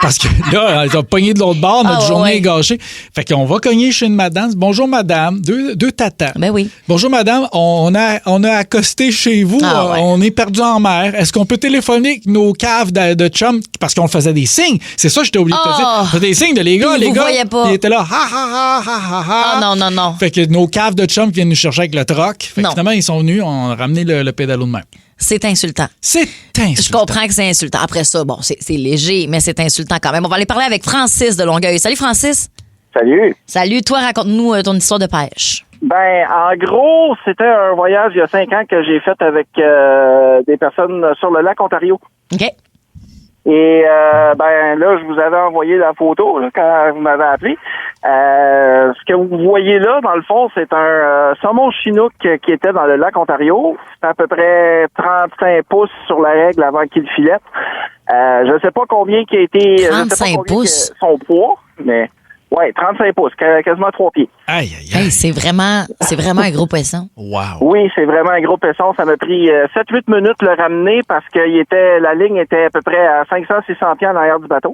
Parce que là, ils ont pogné de l'autre bord, notre Ah, journée ouais. est gâchée. Fait qu'on va cogner chez une madame. Bonjour, madame. Deux tatas. Ben oui. Bonjour, madame. On a accosté chez vous. Ah, ouais. On est perdu en mer. Est-ce qu'on peut téléphoner avec nos caves de chum? Parce qu'on faisait des signes. C'est ça que j'étais obligé de te dire. Oh. On faisait des signes de les gars. Puis Les vous gars, voyez pas. ils étaient là. Ha, ha, ha, ha, ha, ha. Ah non, non, non. Fait que nos caves de chum viennent nous chercher avec le troc. Fait que Non. finalement, ils sont venus. On a ramené le pédalo de mer. C'est insultant. C'est Je insultant. comprends que c'est insultant. Après ça, bon, c'est léger, mais c'est insultant quand même. On va aller parler avec Francis de Longueuil. Salut, Francis. Salut. Salut. Toi, raconte-nous ton histoire de pêche. Ben, en gros, c'était un voyage il y a 5 ans que j'ai fait avec des personnes sur le lac Ontario. OK? Et ben là, je vous avais envoyé la photo là, quand vous m'avez appelé. Ce que vous voyez là, dans le fond, c'est un saumon chinook qui était dans le lac Ontario. C'est à peu près 35 pouces sur la règle avant qu'il filette. Je ne sais pas combien qui a été... je sais pas 35 combien pouces? que son poids, mais... Ouais, 35 pouces, quasiment 3 pieds. Aïe, aïe, aïe. Hey, c'est vraiment un gros poisson. Wow. Oui, c'est vraiment un gros poisson. Ça m'a pris 7-8 minutes le ramener parce que la ligne était à peu près à 500-600 pieds en arrière du bateau.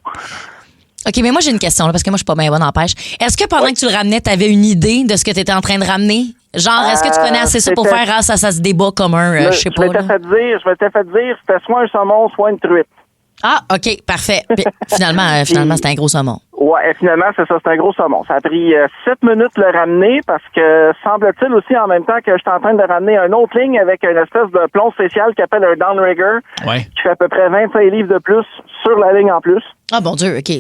OK, mais moi, j'ai une question, là, parce que moi, je suis pas bien bonne en pêche. Est-ce que pendant que tu le ramenais, tu avais une idée de ce que tu étais en train de ramener? Genre, est-ce que tu connais assez ça pour c'était- faire ça se débat commun? Je sais pas. Je m'étais là. fait dire, c'était soit un saumon, soit une truite. Ah, OK, parfait. Puis, finalement, c'était un gros saumon. Ouais, finalement, c'est ça, c'est un gros saumon. Ça a pris 7 minutes le ramener parce que, semble-t-il aussi, en même temps que j'étais en train de ramener une autre ligne avec une espèce de plomb spécial qui appelle un downrigger, Ouais. qui fait à peu près 25 livres de plus sur la ligne en plus. Ah, bon Dieu, OK.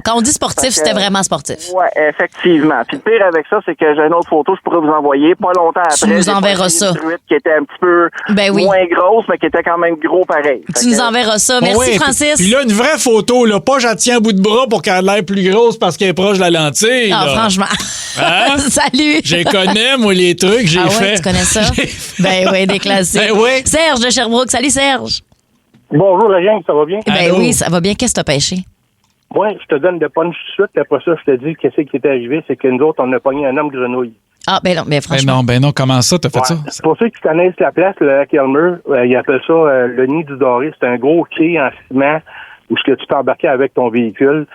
Quand on dit sportif, c'était vraiment sportif. Ouais, effectivement. Puis le pire avec ça, c'est que j'ai une autre photo, je pourrais vous envoyer. Pas longtemps après. nous j'ai enverras pogné ça. une truite qui était un petit peu Ben oui. moins grosse, mais qui était quand même gros pareil. Tu nous enverras ça. Merci, Ouais, Francis. Puis là, une vraie photo, là, pas j'en tiens à bout de bras pour qu'elle ait l'air plus grosse parce qu'elle est proche de la lentille. Ah, là. franchement. Hein? Salut. J'ai connais, moi, les trucs, j'ai Ah ouais, fait. tu connais ça? Ben oui, des classiques. Ben oui. Serge de Sherbrooke. Salut, Serge. Bonjour, la gang, ça va bien? Ben Allô? oui, ça va bien. Qu'est-ce que t'as pêché? Ouais, je te donne le punch tout de suite. Après ça, je te dis qu'est-ce qui est arrivé. C'est que nous autres, on a pogné un homme grenouille. Ah, ben non, mais franchement. Ben non, comment ça, t'as fait ça? Pour ceux qui connaissent la place, le lac Elmer, ils appellent ça le nid du doré. C'est un gros quai en ciment où ce que tu peux embarquer avec ton véhicule.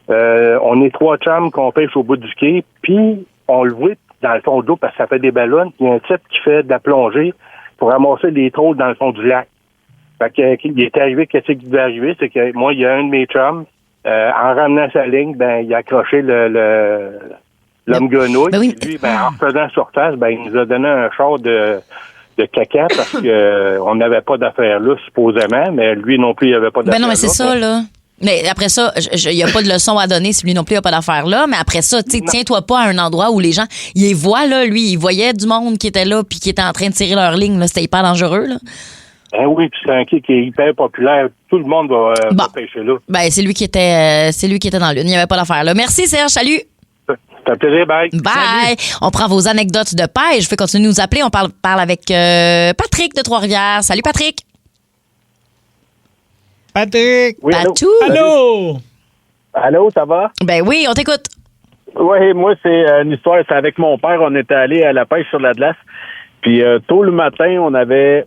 On est 3 chums qu'on pêche au bout du quai, puis on le voit dans le fond de l'eau parce que ça fait des ballons. Il y a un type qui fait de la plongée pour ramasser des trolls dans le fond du lac. Fait que, il est arrivé, qu'est-ce qui devait arriver, c'est que moi, il y a un de mes chums, en ramenant sa ligne, ben, il a accroché l'homme grenouille. Ben oui. Puis lui, ben, en faisant surface, ben, il nous a donné un char de caca parce que on n'avait pas d'affaires là, supposément, mais lui non plus, il avait pas d'affaires Ben non, mais c'est là. ça, là. Mais après ça, il n'y a pas de leçon à donner si lui non plus n'a pas d'affaires là. Mais après ça, tu sais, tiens-toi pas à un endroit où les gens, ils les voient, là. Lui, il voyait du monde qui était là puis qui était en train de tirer leur ligne, là. C'était hyper dangereux, là. Ben oui, puis c'est un quai qui est hyper populaire. Tout le monde va Bon. pêcher là. Ben, c'est lui qui était dans l'une. Il n'y avait pas d'affaires, là. Merci, Serge. Salut. C'est un plaisir, bye. Bye. On prend vos anecdotes de pêche. Je vais continuer de nous appeler. On parle avec Patrick de Trois-Rivières. Salut, Patrick. Patrick! Oui, allô? Patou. Allô? Allô, ça va? Ben oui, on t'écoute. Oui, moi, c'est une histoire. C'est avec mon père. On était allé à la pêche sur la glace. Puis tôt le matin, on avait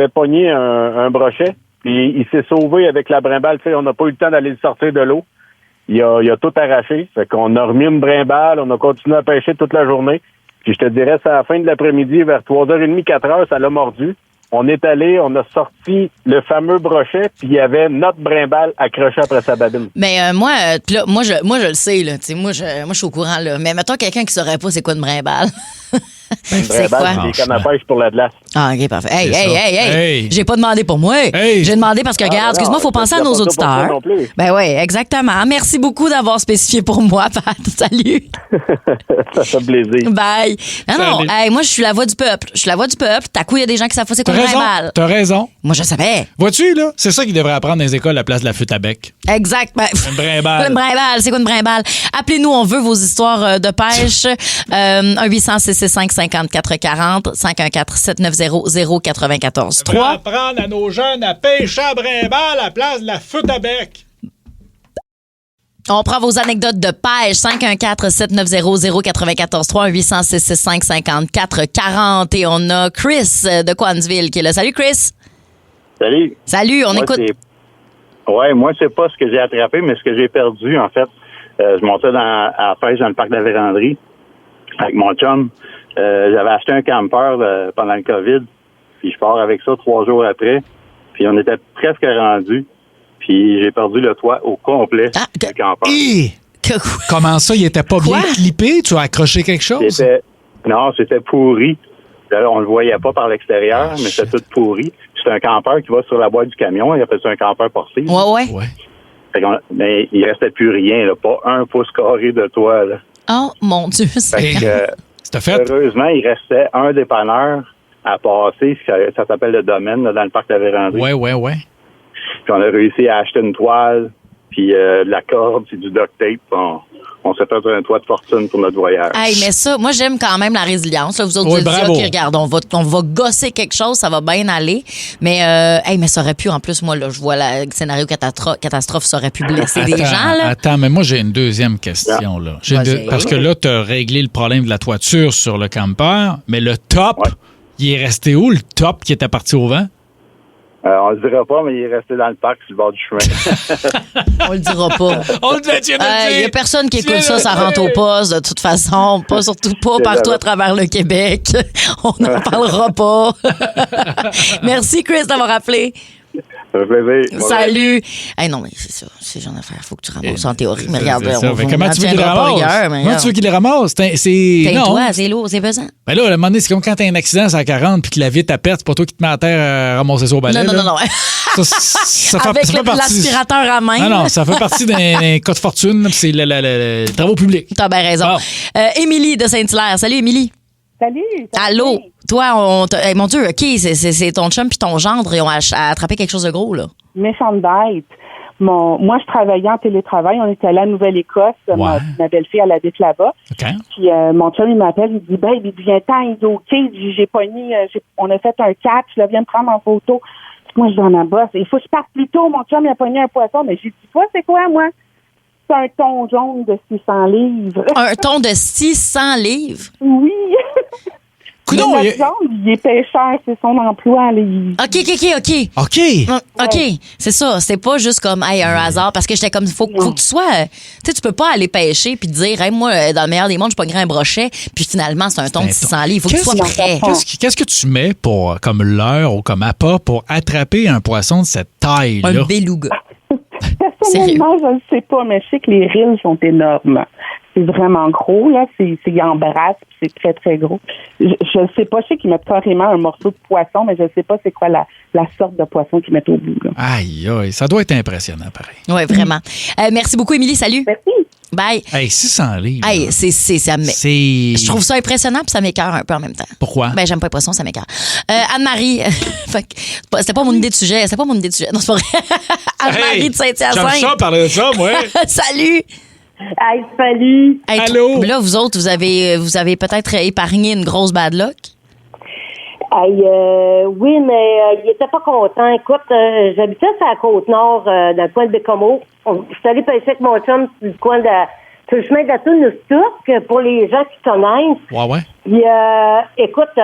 pogné un brochet. Puis il s'est sauvé avec la brimballe. Tu sais, on n'a pas eu le temps d'aller le sortir de l'eau. Il a tout arraché. Fait qu'on a remis une brimballe. On a continué à pêcher toute la journée. Puis je te dirais, c'est à la fin de l'après-midi, vers 3h30, 4h, ça l'a mordu. On est allé, on a sorti le fameux brochet, puis il y avait notre brimballe accrochée après sa babine. Mais moi je le sais, là. Tu sais, moi, je suis au courant, là. Mais mettons quelqu'un qui saurait pas c'est quoi une brimballe. C'est quoi? Des cannes à pêche pour la glace. Ah, OK, parfait. Hey, C'est ça. Hey. J'ai pas demandé pour moi. Hey. J'ai demandé parce que, regarde, excuse-moi, il faut penser à nos auditeurs. Non plus. Ben oui, exactement. Merci beaucoup d'avoir spécifié pour moi, Pat. Salut. Ça fait plaisir. Bye. Non, Salut. hey, moi, je suis la voix du peuple. Je suis la voix du peuple. T'as coup, il y a des gens qui savent pas c'est quoi T'as une raison. brimballe. T'as raison. Moi, je savais. Vois-tu, là? C'est ça qu'ils devraient apprendre dans les écoles à la place de la flûte à bec. Exact. Ben, Une brimballe. Une brimballe, c'est quoi une brimballe? Appelez-nous, on veut vos histoires de pêche. 1-800-665-5440, 514-790-094-3. Devraient apprendre à nos jeunes à pêcher à brimballe à la place de la flûte à bec. On prend vos anecdotes de pêche. 514-790-094-3, 1-800-665-5440. Et on a Chris de Coansville qui est là. Salut, Chris. Salut. Salut, on écoute. Moi, c'est pas ce que j'ai attrapé, mais ce que j'ai perdu, en fait. Je montais à la pêche dans le parc de la Vérandrie avec mon chum. J'avais acheté un camper pendant le COVID, puis je pars avec ça 3 jours après, puis on était presque rendus, puis j'ai perdu le toit au complet du camper. Comment ça, il était pas Quoi? bien clippé? Tu as accroché quelque chose? C'était pourri. Là, on le voyait pas par l'extérieur, mais c'était tout pourri. C'est un campeur qui va sur la boîte du camion, il appelle ça un campeur porté. Ouais. Mais il restait plus rien, là, pas un pouce carré de toit. Là. Oh, mon Dieu. Fait que, C'était fait? heureusement, il restait un dépanneur à passer, ça s'appelle le domaine, là, dans le parc de la Vérandrie. Ouais. Puis on a réussi à acheter une toile, puis de la corde, puis du duct tape. On s'est fait un toit de fortune pour notre voyage. Hey, mais ça, moi, j'aime quand même la résilience. Là, vous autres, Oui, vous dites, bravo. OK, regarde, on va gosser quelque chose, ça va bien aller. Mais, mais ça aurait pu, en plus, moi, là, je vois le scénario catastrophe, ça aurait pu blesser des gens, là. Attends, mais moi, j'ai une deuxième question, là. Vas-y. Parce que là, tu as réglé le problème de la toiture sur le camper, mais le top, il est resté où, le top qui était parti au vent? On le dira pas, mais il est resté dans le parc sur le bord du chemin. On le dira pas. On le dit, Il y a personne qui écoute ça rentre au poste, de toute façon. Surtout pas partout à travers le Québec. On n'en parlera pas. Merci, Chris, d'avoir appelé. Ça fait plaisir. Salut. Hey, non, mais c'est ça. C'est genre d'affaire. Il faut que tu ramasses en théorie. Mais regarde, C'est ça. on Mais comment tu veux qu'il les tiendra pas ramasse? rigueur, mais Comment tu veux qu'il les ramasse? Tais-toi, c'est lourd, c'est pesant. Ben là, à un moment donné, c'est comme quand t'as un accident à 40 puis que la vitre à perte, c'est pas toi qui te mets à terre à ramasser ça au balai. Non. Ça fait Avec partie. l'aspirateur à main. Non, ça fait partie d'un cas de fortune, puis c'est le travaux publics. T'as bien raison. Bon. Émilie de Saint-Hilaire. Salut, Émilie. Salut. Allô. Toi, hey, mon Dieu, OK, c'est ton chum puis ton gendre, ils ont attrapé quelque chose de gros, là. Méchante bête. Moi, je travaillais en télétravail. On était allé à Nouvelle-Écosse. Ouais. Ma belle-fille, elle habite là-bas. OK. Puis mon chum, il m'appelle, il dit, babe, il dit, viens-t'en, il dit, OK, j'ai pogné, on a fait un catch, là, viens me prendre en photo. Puis moi, je dis, on en bosse. Il faut que je parte plus tôt. Mon chum, il a pogné un poisson. Mais j'ai dit, toi, c'est quoi, moi? C'est un thon jaune de 600 livres. Un thon de 600 livres? Oui. Coudon, Le jaune, il est pêcheur, c'est son emploi. Là, OK. OK, c'est ça. C'est pas juste comme un hasard parce que j'étais comme faut que tu sois. Tu sais, tu peux pas aller pêcher puis te dire, hey, moi, dans le meilleur des mondes, je pognerais un brochet, puis finalement, c'est un thon de 600 livres. Il faut que tu sois prêt. Qu'est-ce que tu mets pour, comme leurre ou comme appât pour attraper un poisson de cette taille-là? Un beluga. Personnellement, je ne sais pas, mais je sais que les rilles sont énormes. C'est vraiment gros, là. C'est embrasse, puis c'est très, très gros. Je ne sais pas, je sais qu'ils mettent carrément un morceau de poisson, mais je ne sais pas c'est quoi la sorte de poisson qu'ils mettent au bout, là. Aïe, ça doit être impressionnant, pareil. Oui, vraiment. Merci beaucoup, Émilie. Salut. Merci. Bye. Hey, 600 livres. Hey, je trouve ça impressionnant puis ça m'écoeure un peu en même temps. Pourquoi? Ben, j'aime pas les poissons, ça m'écoeure. Anne-Marie, c'était pas mon idée de sujet. Non, c'est pas vrai. Anne-Marie de Saint-Hyacinthe. J'aime ça, parler de ça, moi. Salut. Hey, salut. Hey, Allô? Là, vous autres, vous avez peut-être épargné une grosse bad luck. Hey, oui, mais il était pas content. Écoute, j'habitais sur la Côte-Nord, dans le coin de Bécomo. Je suis allée pêcher avec mon chum sur le coin sur le chemin de la Toune-Noustouk, pour les gens qui connaissent. Ouais. Puis, écoute,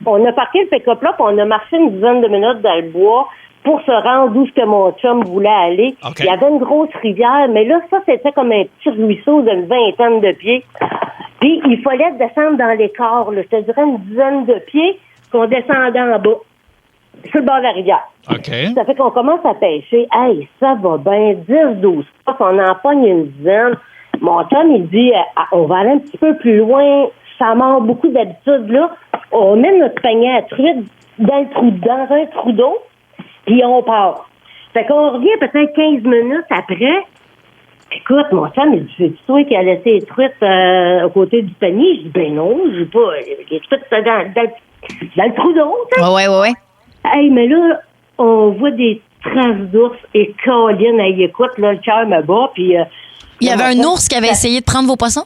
on a parqué le pick-up là, puis on a marché une dizaine de minutes dans le bois pour se rendre où ce que mon chum voulait aller. Okay. Il y avait une grosse rivière, mais là, ça, c'était comme un petit ruisseau d'une vingtaine de pieds. Puis, il fallait descendre dans l'écart, là, je te dirais une dizaine de pieds, qu'on descendait en bas, sur le bord de la rivière. OK. Ça fait qu'on commence à pêcher. Hey, ça va bien, 10-12 spots, on en pogne une dizaine. Mon chum, il dit, on va aller un petit peu plus loin ça mord beaucoup d'habitude, là. On met notre panier à truite dans un trou d'eau, puis on part. Fait qu'on revient peut-être 15 minutes après. Écoute, mon chum, il dit, c'est toi qui as laissé les truites à côté du panier? Je dis, ben non, je pas. Les truites dans le trou d'eau, tu sais. Ouais. Hey, mais là, on voit des traces d'ours et Colin, elle écoute, là, le cœur me bat, puis... Il y avait un ours qui avait essayé de prendre vos poissons?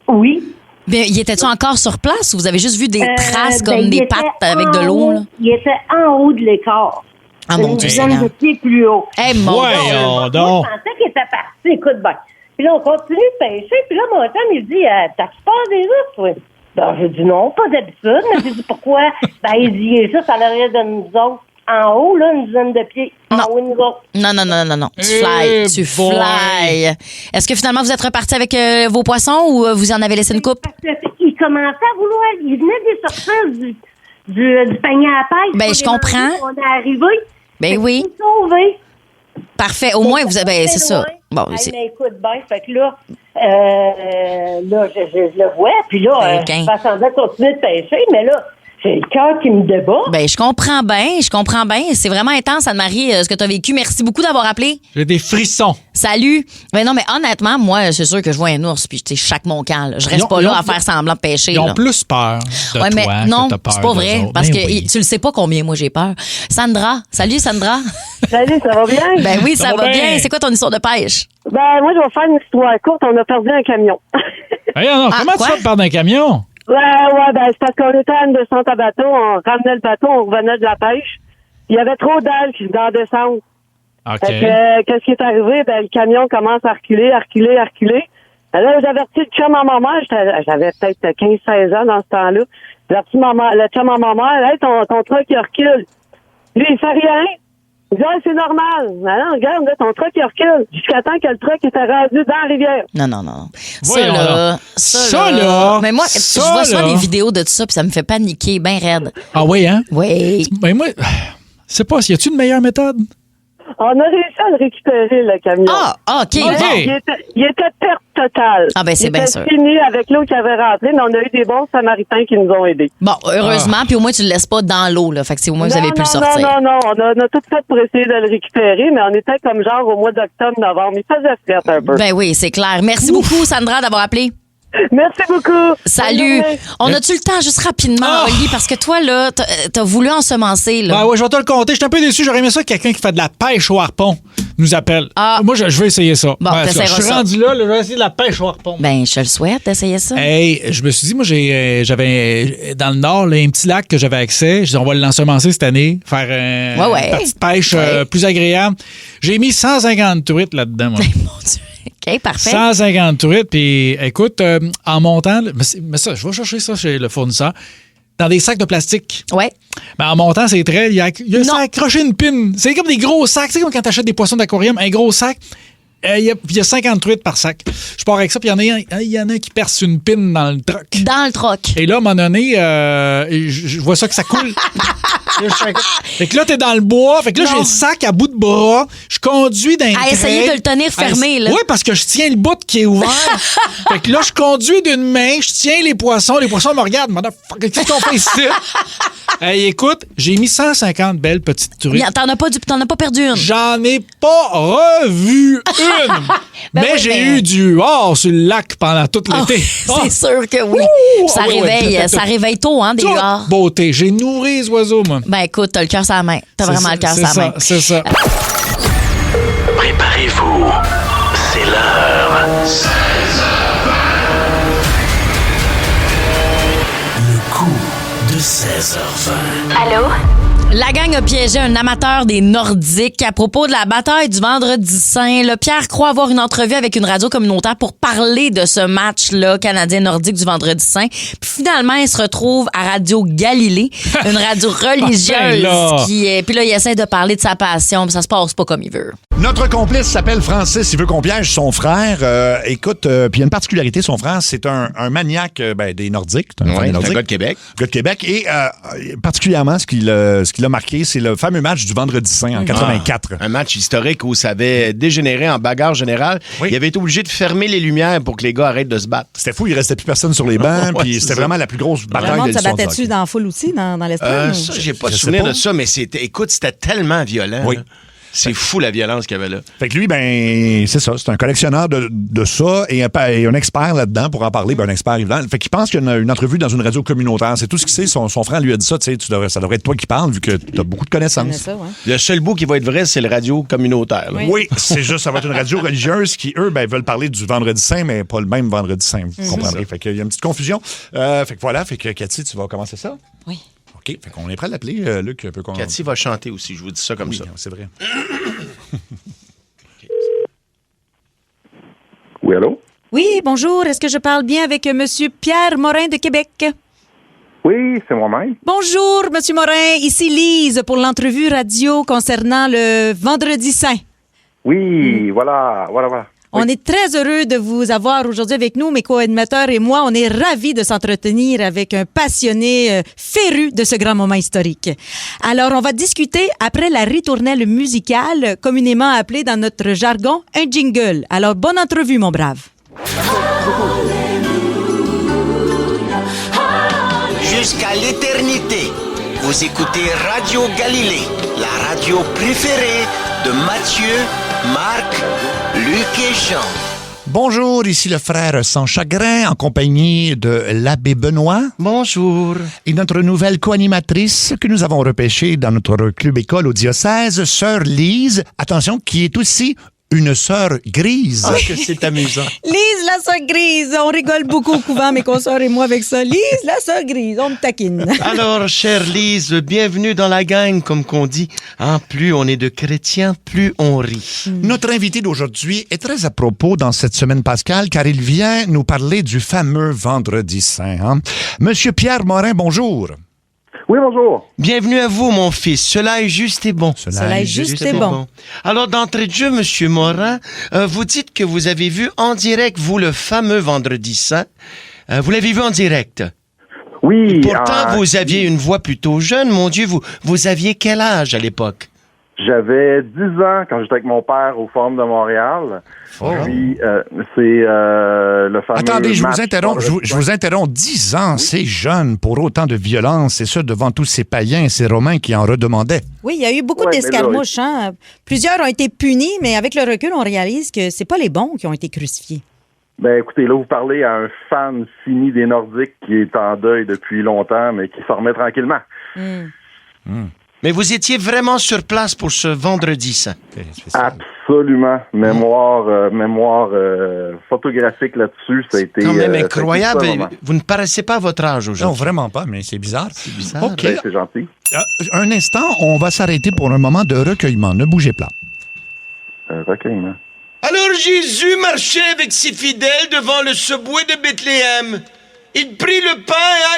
Oui. Mais y était-tu encore sur place ou vous avez juste vu des traces comme des pattes avec de l'eau? Là? Il était en haut de l'écart. Ah, mon Dieu Une Seigneur. de pied plus haut. Hey, mon Ouais, Dieu. oh, donc. Moi, je pensais qu'il était parti, écoute bien. Puis là, on continue de pêcher, puis là, mon chum, il dit, t'as-tu peur des ours, oui? Ben, j'ai dit non, pas d'habitude, mais j'ai dit pourquoi? Ben, il dit, il est juste à l'arrière de nous autres. En haut, là, une dizaine de pieds. En haut, nous autres. Non. Tu fly. Est-ce que finalement, vous êtes reparti avec vos poissons ou vous en avez laissé une coupe? Il commençait à vouloir, il venait de sortir du panier à pêche. Ben, je comprends. On est arrivé. Ben oui. Sauvé. Parfait. Au moins, vous avez. Ben, c'est ça. Bon, Hey, c'est. mais écoute bien, fait que là, je le vois, puis là, Ben, je fais semblant de continuer de pêcher, mais là, j'ai le cœur qui me débat. Ben, je comprends bien. C'est vraiment intense, Anne-Marie, ce que tu as vécu. Merci beaucoup d'avoir appelé. J'ai des frissons. Salut. Mais non, mais honnêtement, moi, c'est sûr que je vois un ours, puis je chaque mon camp. Là. Je reste pas là à faire semblant de pêcher. Ils ont là. plus peur de Ouais, toi mais non, que t'as peur c'est pas d'eux vrai. autres. Parce Ben que oui. tu le sais pas combien moi j'ai peur. Sandra. Salut, Sandra. Salut, ça va bien? Ben oui, ça Ça va va bien. bien. C'est quoi ton histoire de pêche? Ben, moi, je vais faire une histoire courte. On a perdu un camion. Hey, non, Ah, comment quoi? tu vas perdre un camion? Ouais, ben, c'est parce qu'on était à une descente à bateau. On ramenait le bateau, on revenait de la pêche. Il y avait trop d'algues dans la descente. OK. Fait que, qu'est-ce qui est arrivé? Ben, le camion commence à reculer. Là, j'avertis le chum à ma mère. J'avais peut-être 15-16 ans dans ce temps-là. J'avertis le chum à ma mère. Hey, ton truck, il recule. Lui, il fait rien. Il dit, ah, c'est normal. Alors, regarde, là, ton truck, il recule. Jusqu'à temps que le truck était rendu dans la rivière. Non. Voyons Ça donc. là. Mais moi, Ça, je vois souvent là. des vidéos de tout ça, puis ça me fait paniquer bien raide. Ah oui, hein? Oui. Mais moi, je sais pas, y a-tu une meilleure méthode? On a réussi à le récupérer, le camion. Ah, OK. OK. Bon. Il était perte totale. Ah, ben, c'est Il bien était sûr. fini avec l'eau qui avait rentré, mais on a eu des bons Samaritains qui nous ont aidés. Bon, heureusement, puis au moins, tu le laisses pas dans l'eau, là. Fait que c'est au moins, vous avez pu le sortir. Non. On a tout fait pour essayer de le récupérer, mais on était comme genre au mois d'octobre, novembre. Il faisait fret un peu. Ben oui, c'est clair. Merci beaucoup, Sandra, d'avoir appelé. Merci beaucoup. Salut. Bonne journée. On a-tu le temps, juste rapidement, Oli, parce que toi, là, t'as voulu ensemencer, là. Ben ouais, je vais te le compter. Je suis un peu déçu. J'aurais aimé ça que quelqu'un qui fait de la pêche au harpon nous appelle. Ah. Moi, je vais essayer ça. Bon, Ouais, t'essaieras je suis ça. rendu là, je vais essayer de la pêche au harpon. Ben, je te le souhaite d'essayer ça. Hey, je me suis dit, moi, j'avais dans le nord là, un petit lac que j'avais accès. Je dis, on va l'ensemencer cette année, faire Ouais. une petite pêche Ouais. plus agréable. J'ai mis 150 truites là-dedans, moi. Mon Dieu. OK, parfait. 150 truites. Puis, écoute, en montant, mais ça, je vais chercher ça chez le fournisseur, dans des sacs de plastique. Ouais. Ben, en montant, c'est très. Il y a Non. accroché une pine. C'est comme des gros sacs. C'est comme quand tu achètes des poissons d'aquarium, un gros sac. Il y a 50 truites par sac. Je pars avec ça, puis il y en a un qui perce une pine dans le truck. Dans le troc. Et là, à un moment donné, je vois ça que ça coule. Fait que là, t'es dans le bois. Fait que là, Non. j'ai le sac à bout de bras. Je conduis d'un À essayer de le tenir fermé, là. Oui, parce que je tiens le bout qui est ouvert. Fait que là, je conduis d'une main, je tiens les poissons. Les poissons me regardent. Motherfucker, qu'est-ce qu'on fait ici? Hey, écoute, j'ai mis 150 belles petites truites. T'en as pas perdu une. J'en ai pas revu une. Ben mais oui, j'ai mais- eu du sur le lac pendant tout Ah, l'été. c'est sûr que oui. Ouh! Ça Ah ouais, réveille, ouais. ça réveille tôt, hein, des Toute lueurs. beauté. J'ai nourri les oiseaux, moi. Ben écoute, t'as le cœur sur la main. T'as vraiment le cœur sur la main. C'est ça. Préparez-vous. C'est l'heure. Le coup de 16h20. Allô? La gang a piégé un amateur des Nordiques à propos de la bataille du Vendredi Saint. Le Pierre croit avoir une entrevue avec une radio communautaire pour parler de ce match-là canadien-nordique du Vendredi Saint. Puis finalement, il se retrouve à Radio Galilée, une radio religieuse Ben là. Puis là, il essaie de parler de sa passion, puis ça se passe pas comme il veut. Notre complice s'appelle Francis. Il veut qu'on piège son frère. Écoute, puis il y a une particularité. Son frère, c'est un maniaque des Nordiques. C'est un gars de Québec. Gars de Québec. Et particulièrement, ce qui l'a marqué, c'est le fameux match du Vendredi Saint en 84. Un match historique où ça avait dégénéré en bagarre générale. Oui. Il avait été obligé de fermer les lumières pour que les gars arrêtent de se battre. C'était fou. Il restait plus personne sur les bancs. Puis c'était vraiment la plus grosse bataille de Le monde se l'histoire du battait-tu hockey. dans la foule aussi, dans l'estrade? Ça, j'ai pas de Je sais souvenir pas. de ça, mais c'était tellement violent. Oui. Là. C'est fou la violence qu'il y avait là. Fait que lui, c'est ça. C'est un collectionneur de ça et un expert là-dedans pour en parler. Un expert, évidemment. Fait qu'il pense qu'il y a une entrevue dans une radio communautaire. C'est tout ce qu'il sait. Son frère lui a dit ça. Ça devrait être toi qui parles vu que tu as beaucoup de connaissances. Ça, ouais. Le seul bout qui va être vrai, c'est le radio communautaire. Là. Oui, c'est juste, ça va être une radio religieuse qui, eux, veulent parler du Vendredi Saint, mais pas le même Vendredi Saint. Vous comprendrez. Fait qu'il y a une petite confusion. Fait que voilà. Fait que Cathy, tu vas commencer ça? Oui. OK. Fait qu'on est prêt à l'appeler, Luc. Cathy va chanter aussi. Je vous dis ça comme ça. C'est vrai. Oui, allô? Oui, bonjour. Est-ce que je parle bien avec Monsieur Pierre Morin de Québec? Oui, c'est moi-même. Bonjour, Monsieur Morin. Ici Lise pour l'entrevue radio concernant le Vendredi Saint. Oui, voilà. On est très heureux de vous avoir aujourd'hui avec nous, mes co-animateurs et moi. On est ravis de s'entretenir avec un passionné féru de ce grand moment historique. Alors, on va discuter après la ritournelle musicale, communément appelée dans notre jargon un jingle. Alors, bonne entrevue, mon brave. Jusqu'à l'éternité, vous écoutez Radio Galilée, la radio préférée de Mathieu, Marc, Luc et Jean. Bonjour, ici le frère sans chagrin en compagnie de l'abbé Benoît. Bonjour. Et notre nouvelle co-animatrice que nous avons repêchée dans notre club école au diocèse, sœur Lise, attention, qui est aussi une sœur grise. Ah, que c'est amusant. Lise, la sœur grise. On rigole beaucoup au couvent, mes consoeurs et moi, avec ça. Lise, la sœur grise. On me taquine. Alors, chère Lise, bienvenue dans la gang, comme qu'on dit. Plus on est de chrétiens, plus on rit. Notre invité d'aujourd'hui est très à propos dans cette semaine pascale, car il vient nous parler du fameux Vendredi Saint. Monsieur Pierre Morin, bonjour. Oui, bonjour. Bienvenue à vous, mon fils. Cela est juste et bon. Cela est juste et bon. Alors, d'entrée de jeu, Monsieur Morin, vous dites que vous avez vu en direct, vous, le fameux Vendredi Saint. Vous l'avez vu en direct. Oui. Pourtant, vous aviez une voix plutôt jeune. Mon Dieu, vous aviez quel âge à l'époque? J'avais 10 ans quand j'étais avec mon père au Forum de Montréal. Puis, c'est le fameux... Attendez, je match vous interromps. 10 ans, oui. C'est jeune pour autant de violence, et ça devant tous ces païens et ces Romains qui en redemandaient. Oui, il y a eu beaucoup d'escarmouches. Hein? Plusieurs ont été punis, mais avec le recul, on réalise que c'est pas les bons qui ont été crucifiés. Ben, écoutez, là, vous parlez à un fan fini des Nordiques qui est en deuil depuis longtemps, mais qui s'en remet tranquillement. Mais vous étiez vraiment sur place pour ce Vendredi Saint. Absolument. Mémoire photographique là-dessus, ça a été... quand même incroyable. Vous ne paraissez pas à votre âge aujourd'hui. Non, vraiment pas, mais c'est bizarre. C'est bizarre. OK. Ben, c'est gentil. Un instant, on va s'arrêter pour un moment de recueillement. Ne bougez pas. Recueillement. Alors Jésus marchait avec ses fidèles devant le subway de Bethléem. Il prit le pain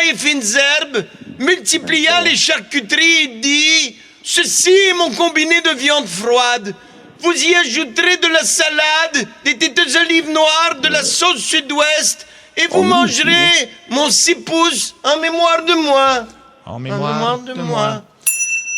et fines herbes, multiplia les charcuteries et dit « Ceci est mon combiné de viande froide. Vous y ajouterez de la salade, des petites olives noires, de la sauce sud-ouest, et vous mangerez mon 6 pouces en mémoire de moi. » En mémoire de moi.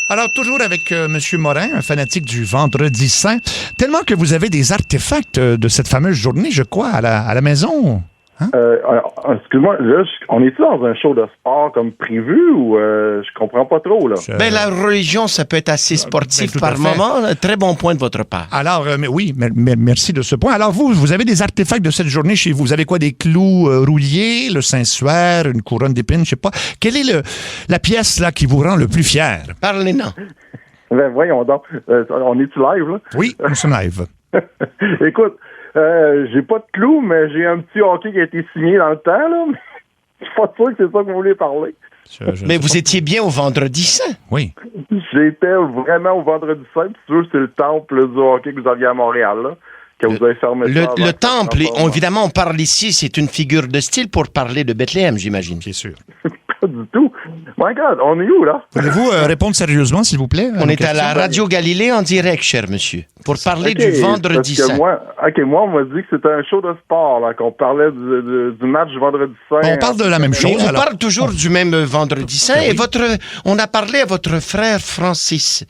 Alors, toujours avec M. Morin, un fanatique du Vendredi Saint, tellement que vous avez des artefacts de cette fameuse journée, je crois, à la maison. Excuse-moi, là, on est-tu dans un show de sport comme prévu ou je comprends pas trop, là? Ben, la religion, ça peut être assez sportif par moment. Très bon point de votre part. Alors, merci de ce point. Alors, vous avez des artefacts de cette journée chez vous. Vous avez quoi? Des clous rouillés, le Saint-Suaire, une couronne d'épines, je sais pas. Quelle est la pièce là qui vous rend le plus fier? Parlez-nous. Ben, voyons donc. On est-tu live, là? Oui, nous sommes live. Écoute, j'ai pas de clous, mais j'ai un petit hockey qui a été signé dans le temps, là. Je suis pas sûr que c'est ça que vous voulez parler. Mais vous étiez bien au Vendredi Saint. Oui. J'étais vraiment au Vendredi Saint. Si tu veux, c'est le temple du hockey que vous aviez à Montréal, là. Que vous avez fermé le temple, évidemment, on parle ici, c'est une figure de style pour parler de Bethléem, j'imagine. Bien sûr. pas du tout. My God, on est où, là? Pouvez-vous répondre sérieusement, s'il vous plaît? On est à la Radio Galilée en direct, cher monsieur, pour parler du Vendredi Saint. Moi, on m'a dit que c'était un show de sport, là, qu'on parlait du match du Vendredi Saint. On parle de la même chose. On parle toujours du même Vendredi Saint. Et on a parlé à votre frère Francis.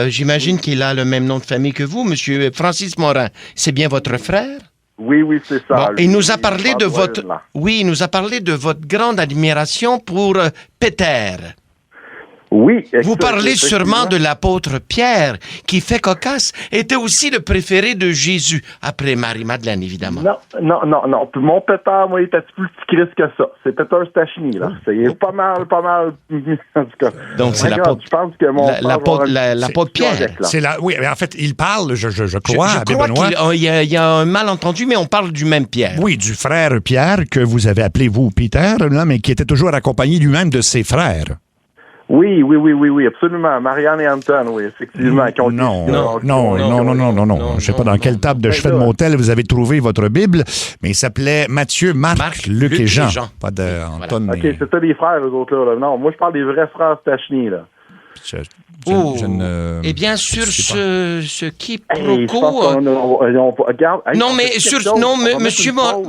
J'imagine qu'il a le même nom de famille que vous, monsieur Francis Morin. C'est bien votre frère? Oui, c'est ça. Bon, il nous a parlé de votre... Oui, il nous a parlé de votre grande admiration pour Péter. Oui. Vous parlez sûrement de l'apôtre Pierre, qui, fait cocasse, était aussi le préféré de Jésus, après Marie-Madeleine, évidemment. Non. Mon Péter, moi, il était plus petit Christ que ça. C'est Péter Stachny, là. C'est pas mal. En tout cas. Donc, c'est l'apôtre... Je pense que l'apôtre Pierre. Oui, mais en fait, il parle, je crois, je crois qu'il y a un malentendu, mais on parle du même Pierre. Oui, du frère Pierre, que vous avez appelé, vous, Peter, là, mais qui était toujours accompagné lui-même de ses frères. Oui, absolument. Marianne et Anton, oui, effectivement. Non. Je ne sais pas dans quelle table de chevet de motel vous avez trouvé votre Bible, mais il s'appelait Matthieu, Marc, Luc et Jean. Pas d'Anton. OK, c'était des frères, eux autres, là. Non, moi, je parle des vrais frères Stachny, là. Et bien sûr, ce quiproquo...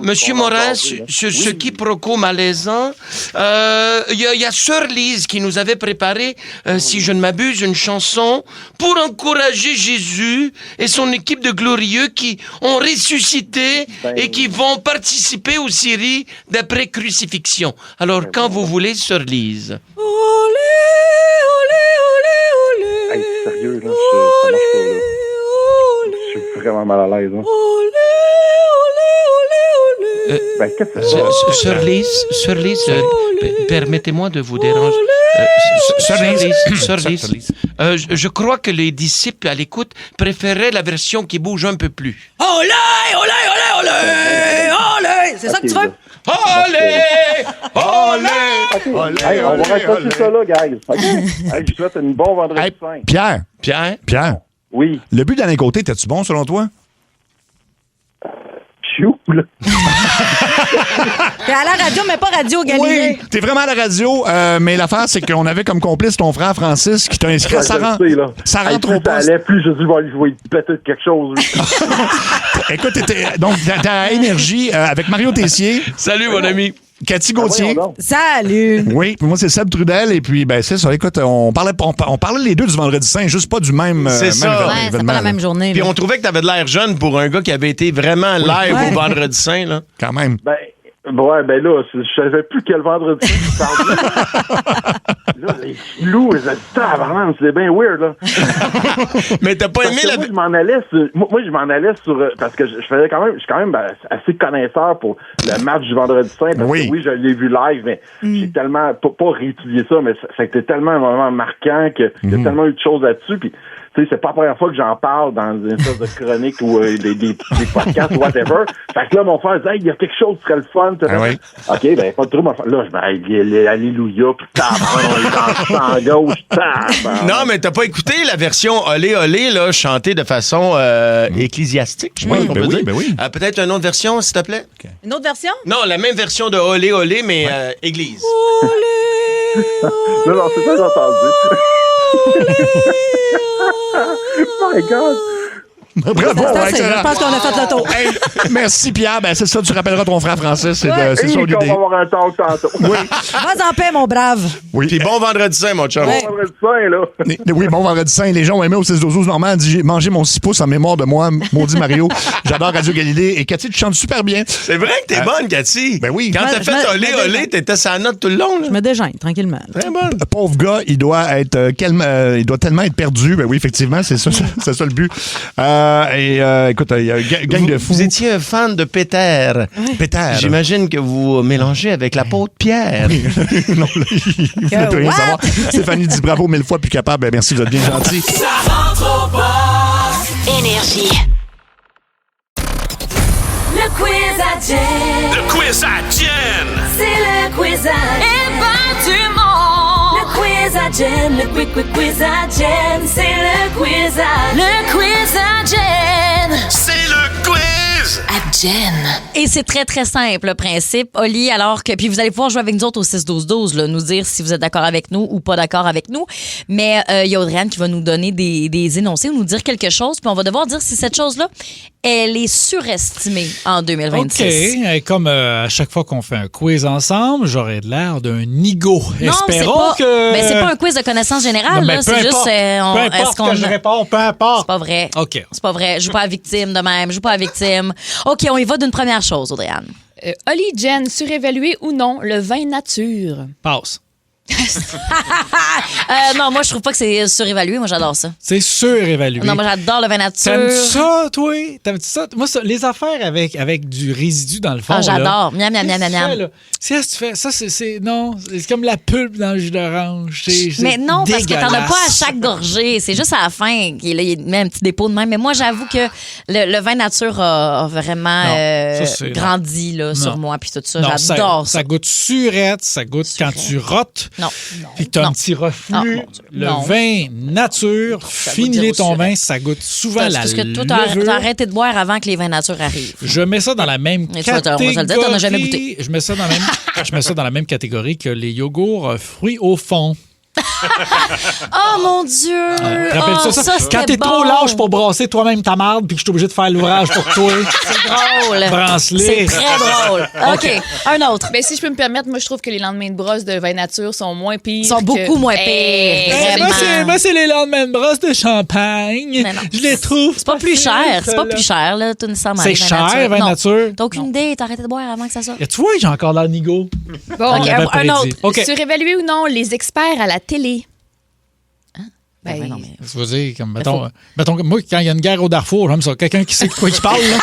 Monsieur Morin, ce quiproquo malaisant, il y a Sœur Lise qui nous avait préparé, si je ne m'abuse, une chanson pour encourager Jésus et son équipe de glorieux qui ont ressuscité et qui vont participer aux séries d'après crucifixion. Alors, quand vous voulez, Sœur Lise. Hey, sérieux, là, ça marche pas, là. Je suis vraiment mal à l'aise, hein. Qu'est-ce que c'est? Sœur Lise, permettez-moi de vous déranger. Sœur Lise, je crois que les disciples à l'écoute préféraient la version qui bouge un peu plus. Olé! C'est ça que tu veux? Olé! Hey, on va raccrocher ça là, guys. Hey, je souhaite une bonne Vendredi Saint. Pierre? Oui. Le but d'Alain Côté, t'es-tu bon, selon toi? Là. T'es à la radio, mais pas Radio Galilée. Oui, t'es vraiment à la radio, mais l'affaire, c'est qu'on avait comme complice ton frère Francis qui t'a inscrit à ça rentre au poste. Plus je vais péter quelque chose. Écoute, donc ta énergie avec Mario Tessier. Salut, mon ami. Cathy Gauthier. Salut. Oui, puis moi, c'est Seb Trudel. Et puis, c'est ça. Écoute, on parlait les deux du Vendredi Saint, juste pas du même. C'est ça. C'est pas la même journée. Puis on trouvait que t'avais de l'air jeune pour un gars qui avait été vraiment live au Vendredi Saint, là. Quand même. Là, je savais plus quel Vendredi Saint tu parlais. Là, les flous, les habitants, c'est bien weird, là. Mais t'as pas aimé la... Moi, je m'en allais sur... Parce que je suis quand même assez connaisseur pour le match du Vendredi Saint. Parce que oui, je l'ai vu live, mais j'ai tellement... Pas réétudié ça, mais ça a été tellement un moment marquant qu'il y a tellement eu de choses là-dessus. Puis, tu sais, c'est pas la première fois que j'en parle dans une sorte de chronique ou des podcasts ou whatever. Fait que là, mon frère dit, il y a quelque chose qui serait le fun. OK, pas de trouble. Là, alléluia, puis on est en gauche. Non, mais t'as pas écouté la version Olé Olé, là, chantée de façon ecclésiastique, je pense qu'on peut dire. Peut-être une autre version, s'il te plaît? Okay. Une autre version? Non, la même version de Olé Olé, mais église. Olé, olé. Non, c'est ça que j'ai entendu. My God! Bravo, je pense qu'on a fait le tour. Hey, merci, Pierre. C'est ça, tu rappelleras ton frère Francis. C'est ça l'idée. On va avoir un talk tantôt. Oui. Vas en paix, mon brave. Oui. Puis bon Vendredi Saint, mon chum. Bon Vendredi Saint, là. Oui, bon Vendredi Saint. Les gens ont aimé au 6-12-12. Normand dit, j'ai mangé mon 6 pouces en mémoire de moi, maudit Mario. J'adore Radio Galilée. Et Cathy, tu chantes super bien. C'est vrai que t'es bonne, Cathy. Ben oui. Quand t'as fait Olé Olé, t'étais sa note tout le long. Là. Je me déjeune, tranquillement. Très bonne. Pauvre gars, il doit tellement être perdu. Ben oui, effectivement, c'est ça le but. Écoute, il y a un gang de fous. Vous étiez un fan de Péter. Péter. J'imagine que vous mélangez avec l'apôtre Pierre. Oui. Non, là, il ne voulait rien savoir. Stéphanie dit bravo 1000 fois plus capable. Ben, merci, vous êtes bien gentil. Ça rentre au poste. Énergie. Le quiz à Jen. Le quiz à Jen. C'est le quiz à du monde. Le quiz à Jen. Le quiz à Jen. C'est le quiz à... Le quiz à Jen. C'est le quiz à Jen. Et c'est très, très simple, le principe. Oli, alors que... Puis vous allez pouvoir jouer avec nous autres au 6-12-12, là, nous dire si vous êtes d'accord avec nous ou pas d'accord avec nous. Mais il y a Audrey-Anne qui va nous donner des énoncés ou nous dire quelque chose. Puis on va devoir dire si cette chose-là, elle est surestimée en 2026. OK. Et comme à chaque fois qu'on fait un quiz ensemble, j'aurais l'air d'un nigo. Non, Espérons que... Ben, c'est pas un quiz de connaissances générales. Non, là, peu c'est importe. juste... Peu importe que je réponds, peu importe. C'est pas vrai. OK. C'est pas vrai. Je joue pas à victime de même. Je joue pas à victime. OK, on y va d'une première chose, Audrey-Anne. Oli, Jen, surévalué ou non, le vin nature? Passe. Non, moi, je trouve pas que c'est surévalué. Moi, j'adore ça. C'est surévalué. Non, moi, j'adore le vin nature. T'aimes ça, toi? T'aimes ça? Moi, ça, les affaires avec du résidu dans le fond. Ah, j'adore. Là, Miam, miam, miam, miam, miam. C'est ce que tu fais. Ça, non. C'est comme la pulpe dans le jus d'orange. Mais non, parce que t'en as dégueulasse. pas à chaque gorgée. C'est juste à la fin qu'il met un petit dépôt de même. Mais moi, j'avoue que le vin nature a vraiment grandi là, sur moi. Puis tout ça, Non, j'adore ça. Ça goûte surette. Ça goûte quand tu rotes. Non. Puis que t'as un petit reflux. Ah, mon Dieu. Le Non. vin nature, finis ton vin, ça goûte souvent la Parce que toi, levure. t'as arrêté de boire avant que les vins nature arrivent. Je mets ça dans la même Mais tu vas on va se le dire, t'en as jamais goûté. Je mets ça dans la même catégorie que les yogourts fruits au fond. Oh mon Dieu! Rappelle-toi ça. Quand t'es trop lâche pour brasser toi-même ta marde puis que je suis obligé de faire l'ouvrage pour toi. C'est drôle. Brasse-les. C'est très drôle. OK. Un autre. Ben, si je peux me permettre, moi, je trouve que les lendemains de brosse de vin nature sont moins pires. Ils sont beaucoup moins pires. Moi, c'est les lendemains de brosse de champagne. Je les trouve. C'est pas plus cher. C'est pas plus cher, là, tout nécessairement. C'est cher, vin nature. T'as aucune idée. T'as arrêté de boire avant que ça sorte. Et tu vois, j'ai encore l'air nigo. Bon, OK, un autre. OK. Surévalué ou non, les experts à la télé? Ben, non, mais... Je veux dire, comme, mettons, moi, quand il y a une guerre au Darfour, j'aime ça. Quelqu'un qui sait de quoi il parle, là.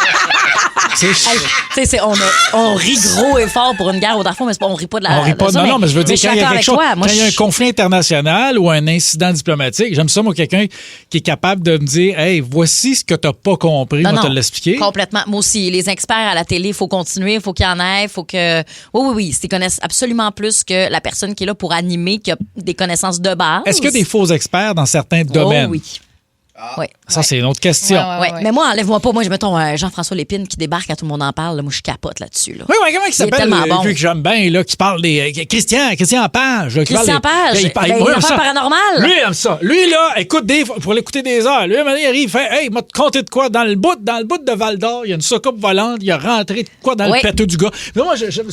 On rit gros et fort pour une guerre au Darfour, mais c'est pas, on rit pas de la. On rit pas, non, mais je veux dire, quand il y a quelque chose, quand il y a un je... conflit international ou un incident diplomatique, j'aime ça, moi, quelqu'un qui est capable de me dire, hey, voici ce que t'as pas compris, moi, te l'expliquer. Complètement. Moi aussi, les experts à la télé, il faut continuer, il faut qu'il y en ait, il faut que. Oui, ils connaissent absolument plus que la personne qui est là pour animer, qui a des connaissances de base. Est-ce qu'il y a des faux experts dans certains domaines? Oh oui. Ouais. Ça, c'est une autre question. Ouais. Mais moi, enlève-moi pas. Moi, je mettons Jean-François Lépine qui débarque quand tout le monde en parle. Là, moi, je capote là-dessus. Là. Oui, comment il s'appelle? Lui que j'aime bien, là, qui parle des. Christian Page. Christian Page. Il parle paranormal. Lui, il aime ça. Lui, là, écoute pour l'écouter des heures. Lui, il arrive, il fait, hey, il m'a compté de quoi? Dans le bout de Val d'Or, il y a une soucoupe volante, il a rentré de quoi dans le plateau du gars. Mais moi, j'aime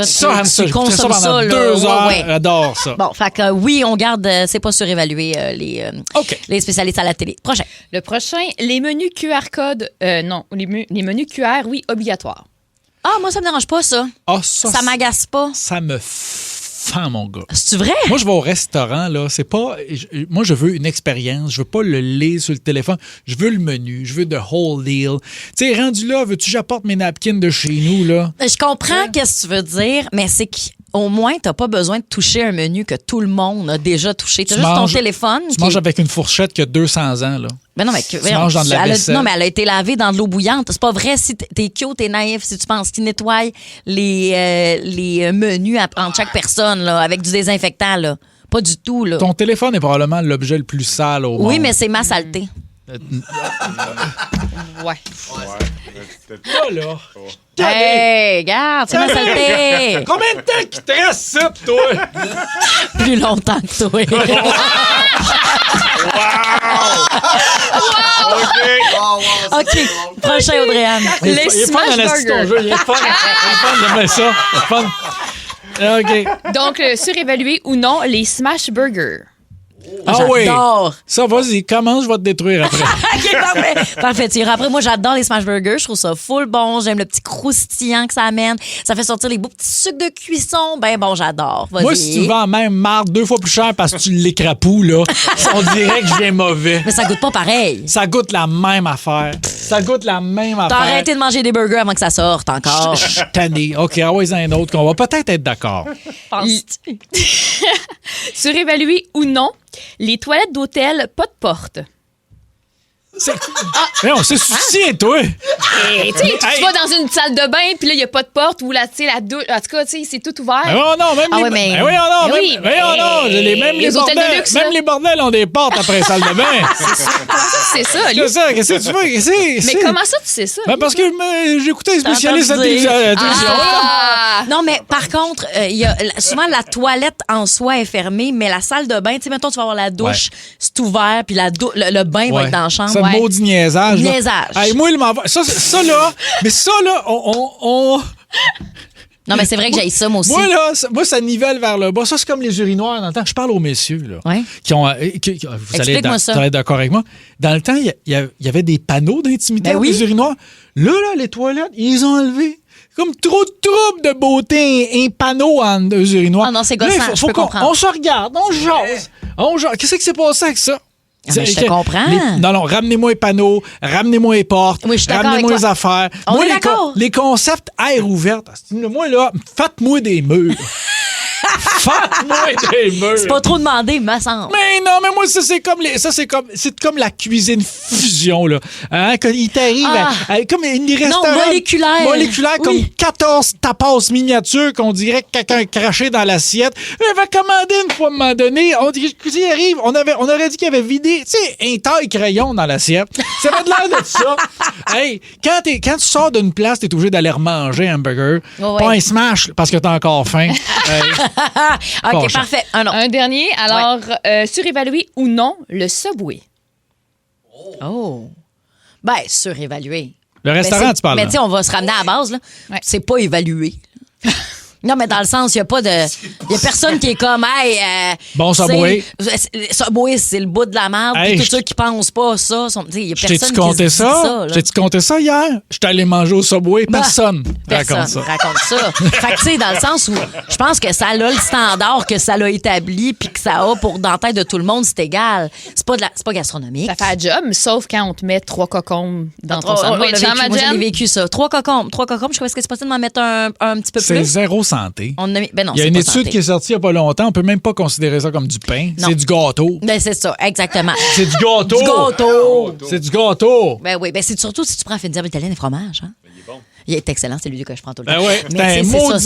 ça. Tu consommes ça pendant 2 heures. J'adore ça. Bon, fait que oui, on garde, c'est pas surévalué les spécialistes à la télé. Prochain. Le prochain, les menus QR code. Non, les menus QR, oui, obligatoires. Ah, moi, ça me dérange pas, ça. Ah, ça m'agace pas. Ça me fend, mon gars. C'est vrai? Moi, je vais au restaurant, là. C'est pas. Moi, je veux une expérience. Je veux pas le lire sur le téléphone. Je veux le menu. Je veux the whole deal. Tu sais, rendu là, veux-tu que j'apporte mes napkins de chez nous, là? Je comprends qu'est-ce que tu veux dire, mais c'est qu'au moins, t'as pas besoin de toucher un menu que tout le monde a déjà touché. T'as juste ton téléphone. Tu manges avec une fourchette qui a 200 ans, là. Mais non, mais tu manges dans de la vaisselle. Non, mais elle a été lavée dans de l'eau bouillante. C'est pas vrai si t'es cute, t'es naïf, si tu penses qu'ils nettoient les menus entre chaque personne là, avec du désinfectant. Là. Pas du tout. Là. Ton téléphone est probablement l'objet le plus sale au monde. Oui, mais c'est ma saleté. Ouais. Pas là. Hey, regarde, c'est ma saleté. Combien de temps qu'il te reste ça, toi? Plus longtemps que toi. OK. Prochain, Audrey-Anne. Les Smash Burgers. Il est fun, j'aimais ça. OK. Donc, surévalué ou non, les Smash Burgers. Ah oui. J'adore. Ça, vas-y, commence, je vais te détruire après. OK, parfait. Parfait. Tu iras après, moi, j'adore les smash burgers. Je trouve ça full bon. J'aime le petit croustillant que ça amène. Ça fait sortir les beaux petits sucres de cuisson. Ben bon, j'adore. Vas-y. Moi, si tu vends même marde 2 fois plus cher parce que tu l'écrapoues, là, on dirait que je viens mauvais. Mais ça goûte pas pareil. Ça goûte la même affaire. Ça goûte la même affaire. T'as arrêté de manger des burgers avant que ça sorte encore. Je suis tanné. OK, envoie un autre qu'on va peut-être être d'accord. Penses-tu? Surévalué ou non, les toilettes d'hôtel, pas de porte. On se soutient, toi. Et tu sais, tu vas dans une salle de bain, puis là, il n'y a pas de porte, ou là, tu sais, la douche. En tout cas, tu sais, c'est tout ouvert. Mais non, même les... mais... même les hôtels bordels, de luxe, même les bordels ont des portes après la salle de bain. C'est ça, lui. C'est ça, qu'est-ce que tu veux? Mais comment ça, tu sais ça? Ben parce que j'écoutais un spécialiste de télévision. Non, mais par contre, souvent la toilette en soi est fermée, mais la salle de bain, tu sais, mettons, tu vas avoir la douche, c'est ouvert, puis le bain va être dans la chambre. C'est un maudit niaisage. Niaisage. Hey, moi, il m'envoie. Ça là, on... Non, mais c'est vrai que j'ai ça, moi aussi. Moi, ça nivelle vers le bas. Ça, c'est comme les urinoirs dans le temps. Je parle aux messieurs, là. Ouais. Vous allez être d'accord avec moi. Dans le temps, il y avait des panneaux d'intimité avec les urinoirs. Là, les toilettes, ils les ont enlevés. Comme trop de troubles de beauté, un panneau en deux urinoirs. Ah non, c'est gossant, je peux comprendre. On se regarde, on jase. Qu'est-ce qui s'est passé avec ça? Ah, mais je te comprends. Non, ramenez-moi les panneaux, ramenez-moi les portes, oui, ramenez-moi les affaires. On est d'accord. Les concepts air ouvert. Moi, là, faites-moi des murs. Faites-moi des murs. C'est pas trop demandé, me semble. Mais non, mais moi, c'est comme la cuisine fusion, là. Hein, quand il t'arrive comme une restaurant. Non, moléculaire. Comme 14 tapas miniatures qu'on dirait que quelqu'un a craché dans l'assiette. Il va commander une fois à un moment donné. On dit, il arrive, on aurait dit qu'il avait vidé, tu sais, un taille-crayon dans l'assiette. Ça va de l'air de ça. Hey, quand tu sors d'une place, t'es obligé d'aller remanger un hamburger. Pas un smash parce que t'as encore faim. OK, parfait. Un dernier. Alors, surévaluer ou non le Subway? Oh. Ben, surévaluer. Le restaurant, tu parles. Mais tu sais, on va se ramener à la base, là. Ouais. C'est pas évalué. Non, mais dans le sens, il n'y a personne qui est comme, hey, bon Subway. Subway, c'est le bout de la merde. Hey, tous ceux qui pensent pas ça, il y a personne qui se dit ça. J'ai-tu compté ça hier? J'étais allé manger au Subway. Personne raconte ça. Fait que, tu sais, dans le sens où je pense que ça a le standard que ça l'a établi puis que ça a dans la tête de tout le monde, c'est égal. C'est pas gastronomique. Ça fait un job, sauf quand on te met 3 cocombes dans ton sandwich. Moi, j'ai vécu ça. 3 cocombes. Je crois que c'est possible d'en mettre un petit peu plus. C'est zéro santé. Il y a une étude qui est sortie il n'y a pas longtemps. On peut même pas considérer ça comme du pain. Non. C'est du gâteau. Ben, c'est ça, exactement. C'est du gâteau. C'est du gâteau. Ben oui, c'est surtout si tu prends une diable italienne et fromage. Hein? Il est bon. Il est excellent, c'est lui que je prends tout le temps. Ben ouais, c'est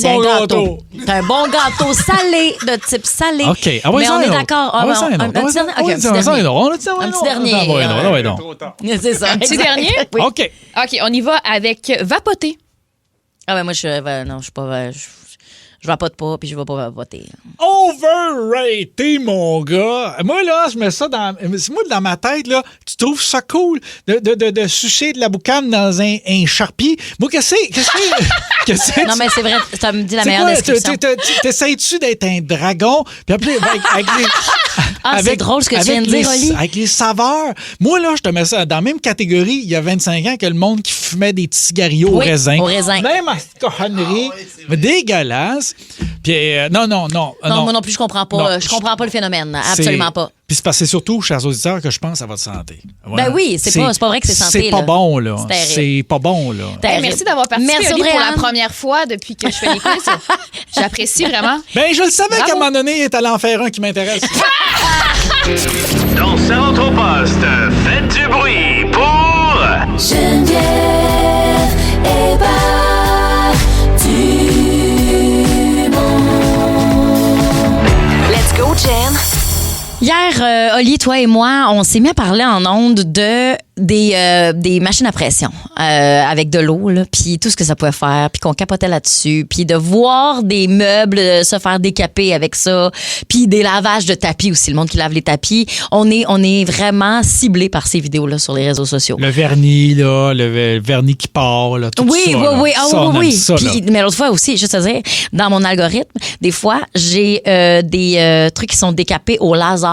un bon gâteau. C'est un bon gâteau salé, de type salé. OK. Mais on est d'accord. Un petit dernier. C'est ça. Un petit dernier? OK. OK, on y va avec vapoter. Ah ben moi, je suis pas... Je vapote pas, puis je vais pas vapoter. Overrated, mon gars. Moi, là, je mets ça dans ma tête, là. Tu trouves ça cool de sucer de la boucane dans un Sharpie? Moi, qu'est-ce que non, mais c'est vrai, ça me dit la meilleure description. T'essayes-tu d'être un dragon? Puis après, avec les... c'est drôle ce que tu viens de dire, Oli. Avec les saveurs. Moi, là, je te mets ça dans la même catégorie il y a 25 ans que le monde qui fumait des petits cigarillos au raisin. Même à cette cochonnerie. Dégueulasse. Puis, non. Non, moi non plus, je comprends pas. Non, je comprends pas le phénomène. Absolument pas. Puis c'est surtout, chers auditeurs, que je pense à votre santé. Voilà. Ben oui, c'est pas vrai que c'est santé. C'est pas bon, là. C'est pas bon, là. Merci d'avoir participé pour la première fois depuis que je fais les quiz. J'apprécie vraiment. Ben, je le savais qu'à un moment donné, il est allé en faire un qui m'intéresse. Dans Saint-Anthropost, faites du bruit pour... Geneviève Hébert Dumont. Let's go, Jen. Hier, Oli, toi et moi, on s'est mis à parler en ondes des machines à pression avec de l'eau, puis tout ce que ça pouvait faire, puis qu'on capotait là-dessus, puis de voir des meubles se faire décaper avec ça, puis des lavages de tapis aussi, le monde qui lave les tapis. On est vraiment ciblé par ces vidéos-là sur les réseaux sociaux. Le vernis, là, le vernis qui part, là, tout ça. Oui. Ça, puis, mais l'autre fois aussi, juste à dire, dans mon algorithme, des fois, j'ai des trucs qui sont décapés au laser.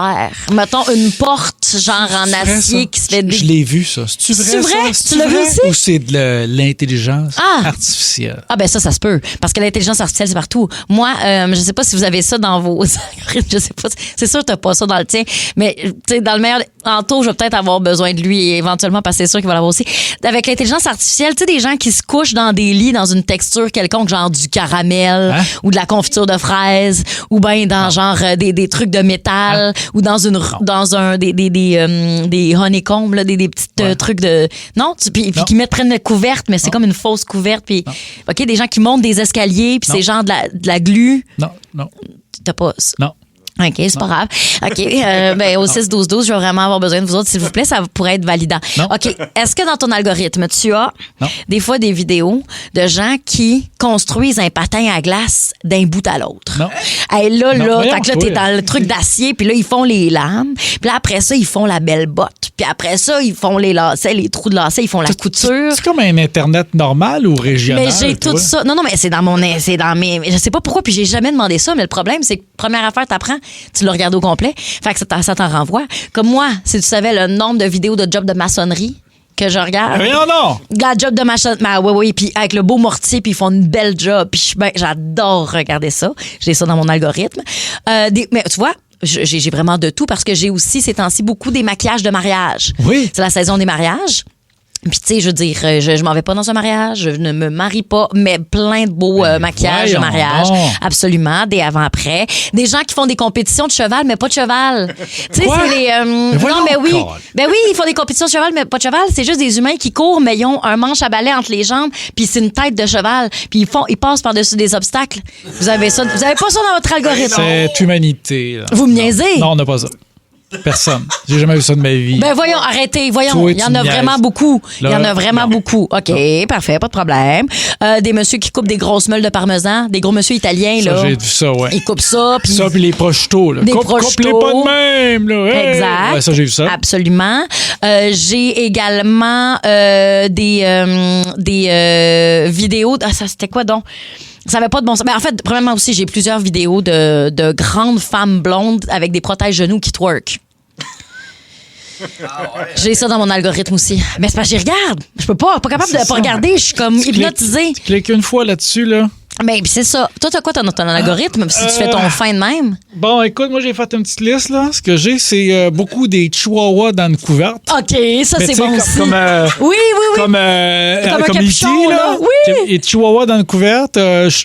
Mettons une porte, genre en acier qui se fait... Je l'ai vu, ça. C'est-tu vrai, ça? Tu l'as vu aussi? Ou c'est de l'intelligence artificielle? Ah, ben ça se peut. Parce que l'intelligence artificielle, c'est partout. Moi, je sais pas si vous avez ça dans vos algorithmes. Je sais pas. C'est sûr que t'as pas ça dans le tien. Mais, tu sais, dans le meilleur... Tantôt, je vais peut-être avoir besoin de lui éventuellement parce que c'est sûr qu'il va l'avoir aussi. Avec l'intelligence artificielle, tu sais, des gens qui se couchent dans des lits dans une texture quelconque, genre du caramel ou de la confiture de fraises ou bien dans genre des trucs de métal ou dans des honeycombs, là, des petites trucs de... Non? Puis qui prennent une couverte, mais c'est comme une fausse couverte. Puis, OK, des gens qui montent des escaliers, puis c'est genre de la glu. Non. T'as pas... Non. OK, c'est pas grave. OK, au 6-12-12, je vais vraiment avoir besoin de vous autres, s'il vous plaît, ça pourrait être validant. Non. OK, est-ce que dans ton algorithme, tu as des fois des vidéos de gens qui construisent un patin à glace d'un bout à l'autre? Non. Hey, là, voyons, fait que là, t'es dans le truc d'acier, puis là, ils font les lames, puis là, après ça, ils font la belle botte, puis après ça, ils font les lacets, les trous de lacets, ils font la couture. C'est comme un Internet normal ou régional? Mais j'ai tout ça. Non, mais c'est dans mes... Je sais pas pourquoi, puis j'ai jamais demandé ça, mais le problème, c'est que première affaire, t'apprends, tu le regardes au complet. Fait que ça t'en renvoie. Comme moi, si tu savais le nombre de vidéos de jobs de maçonnerie que je regarde. Mais non! La job de maçonnerie. Oui, puis avec le beau mortier, puis ils font une belle job. Puis j'adore regarder ça. J'ai ça dans mon algorithme. Mais tu vois, j'ai vraiment de tout parce que j'ai aussi ces temps-ci beaucoup des maquillages de mariage. Oui. C'est la saison des mariages. Puis, tu sais, je veux dire, je m'en vais pas dans un mariage, je ne me marie pas, mais plein de beaux maquillages de mariage. Absolument, des avant-après. Des gens qui font des compétitions de cheval, mais pas de cheval. Tu sais, c'est les... non, mais oui. Ben oui, ils font des compétitions de cheval, mais pas de cheval. C'est juste des humains qui courent, mais ils ont un manche à balai entre les jambes, puis c'est une tête de cheval. Puis ils passent par-dessus des obstacles. Vous avez ça. Vous avez pas ça dans votre algorithme. C'est humanité. Là. Vous me niaisez? Non, on n'a pas ça. Personne. J'ai jamais vu ça de ma vie. Ben voyons, arrêtez, voyons. Toi, il y en a vraiment beaucoup. Il y en a vraiment beaucoup. OK, parfait, pas de problème. Des messieurs qui coupent des grosses meules de parmesan, des gros messieurs italiens, là. Ça, j'ai vu ça, ouais. Ils coupent ça. Puis ça, puis les prosciutto, là. Des Coupe-les pas de même, là. Hey! Exact. Ouais, ça, j'ai vu ça. Absolument. J'ai également des vidéos. Ah, ça, c'était quoi donc? Ça n'avait pas de bon sens. Mais en fait, premièrement aussi, j'ai plusieurs vidéos de grandes femmes blondes avec des protège-genoux qui twerk. J'ai ça dans mon algorithme aussi. Mais c'est parce que j'y regarde. Je peux pas capable de pas regarder. Je suis comme hypnotisée. Tu cliques une fois là-dessus, là. Mais c'est ça. Toi, t'as quoi ton algorithme si tu fais ton fin de même? Bon, écoute, moi, j'ai fait une petite liste, là. Ce que j'ai, c'est beaucoup des chihuahuas dans une couverte. OK, ça, mais c'est bon aussi. Comme, oui. Comme un E.T., capuchon, là. Oui. Et chihuahua dans une couverte.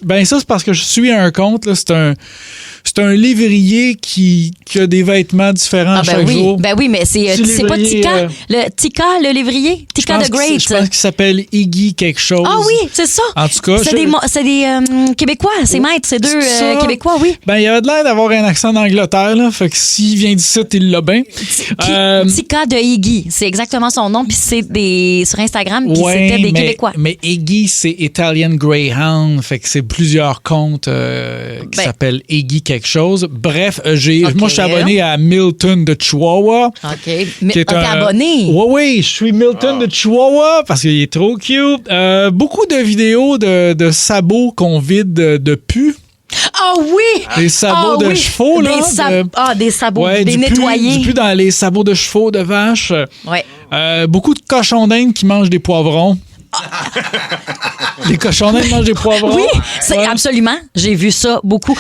Ben, ça, c'est parce que je suis un compte, là. C'est un lévrier qui a des vêtements différents chaque jour. Ben oui, mais c'est pas Tika. Le lévrier? Tika the Great. Je pense qu'il s'appelle Iggy quelque chose. Ah oui, c'est ça. En tout cas, c'est des Québécois, c'est maître, c'est deux Québécois, oui. Ben, il avait l'air d'avoir un accent d'Angleterre, là. Fait que s'il vient d'ici, il l'a bien. Tika de Iggy, c'est exactement son nom, puis c'est sur Instagram, puis c'était des Québécois. Mais Iggy, c'est Italian Greyhound, fait que c'est plusieurs comptes qui s'appellent Iggy quelque chose. Bref, moi, je suis abonné à Milton de Chihuahua. OK. T'es abonné? Oui, je suis Milton de Chihuahua parce qu'il est trop cute. Beaucoup de vidéos de sabots qu'on vide de pu. Ah oui! Des sabots de chevaux, là. Des sabots, des nettoyés. Du pu dans les sabots de chevaux, de vaches. Ouais. Beaucoup de cochons d'Inde qui mangent des poivrons. Les cochons d'Inde mangent des poivrons. Oui, absolument. J'ai vu ça beaucoup.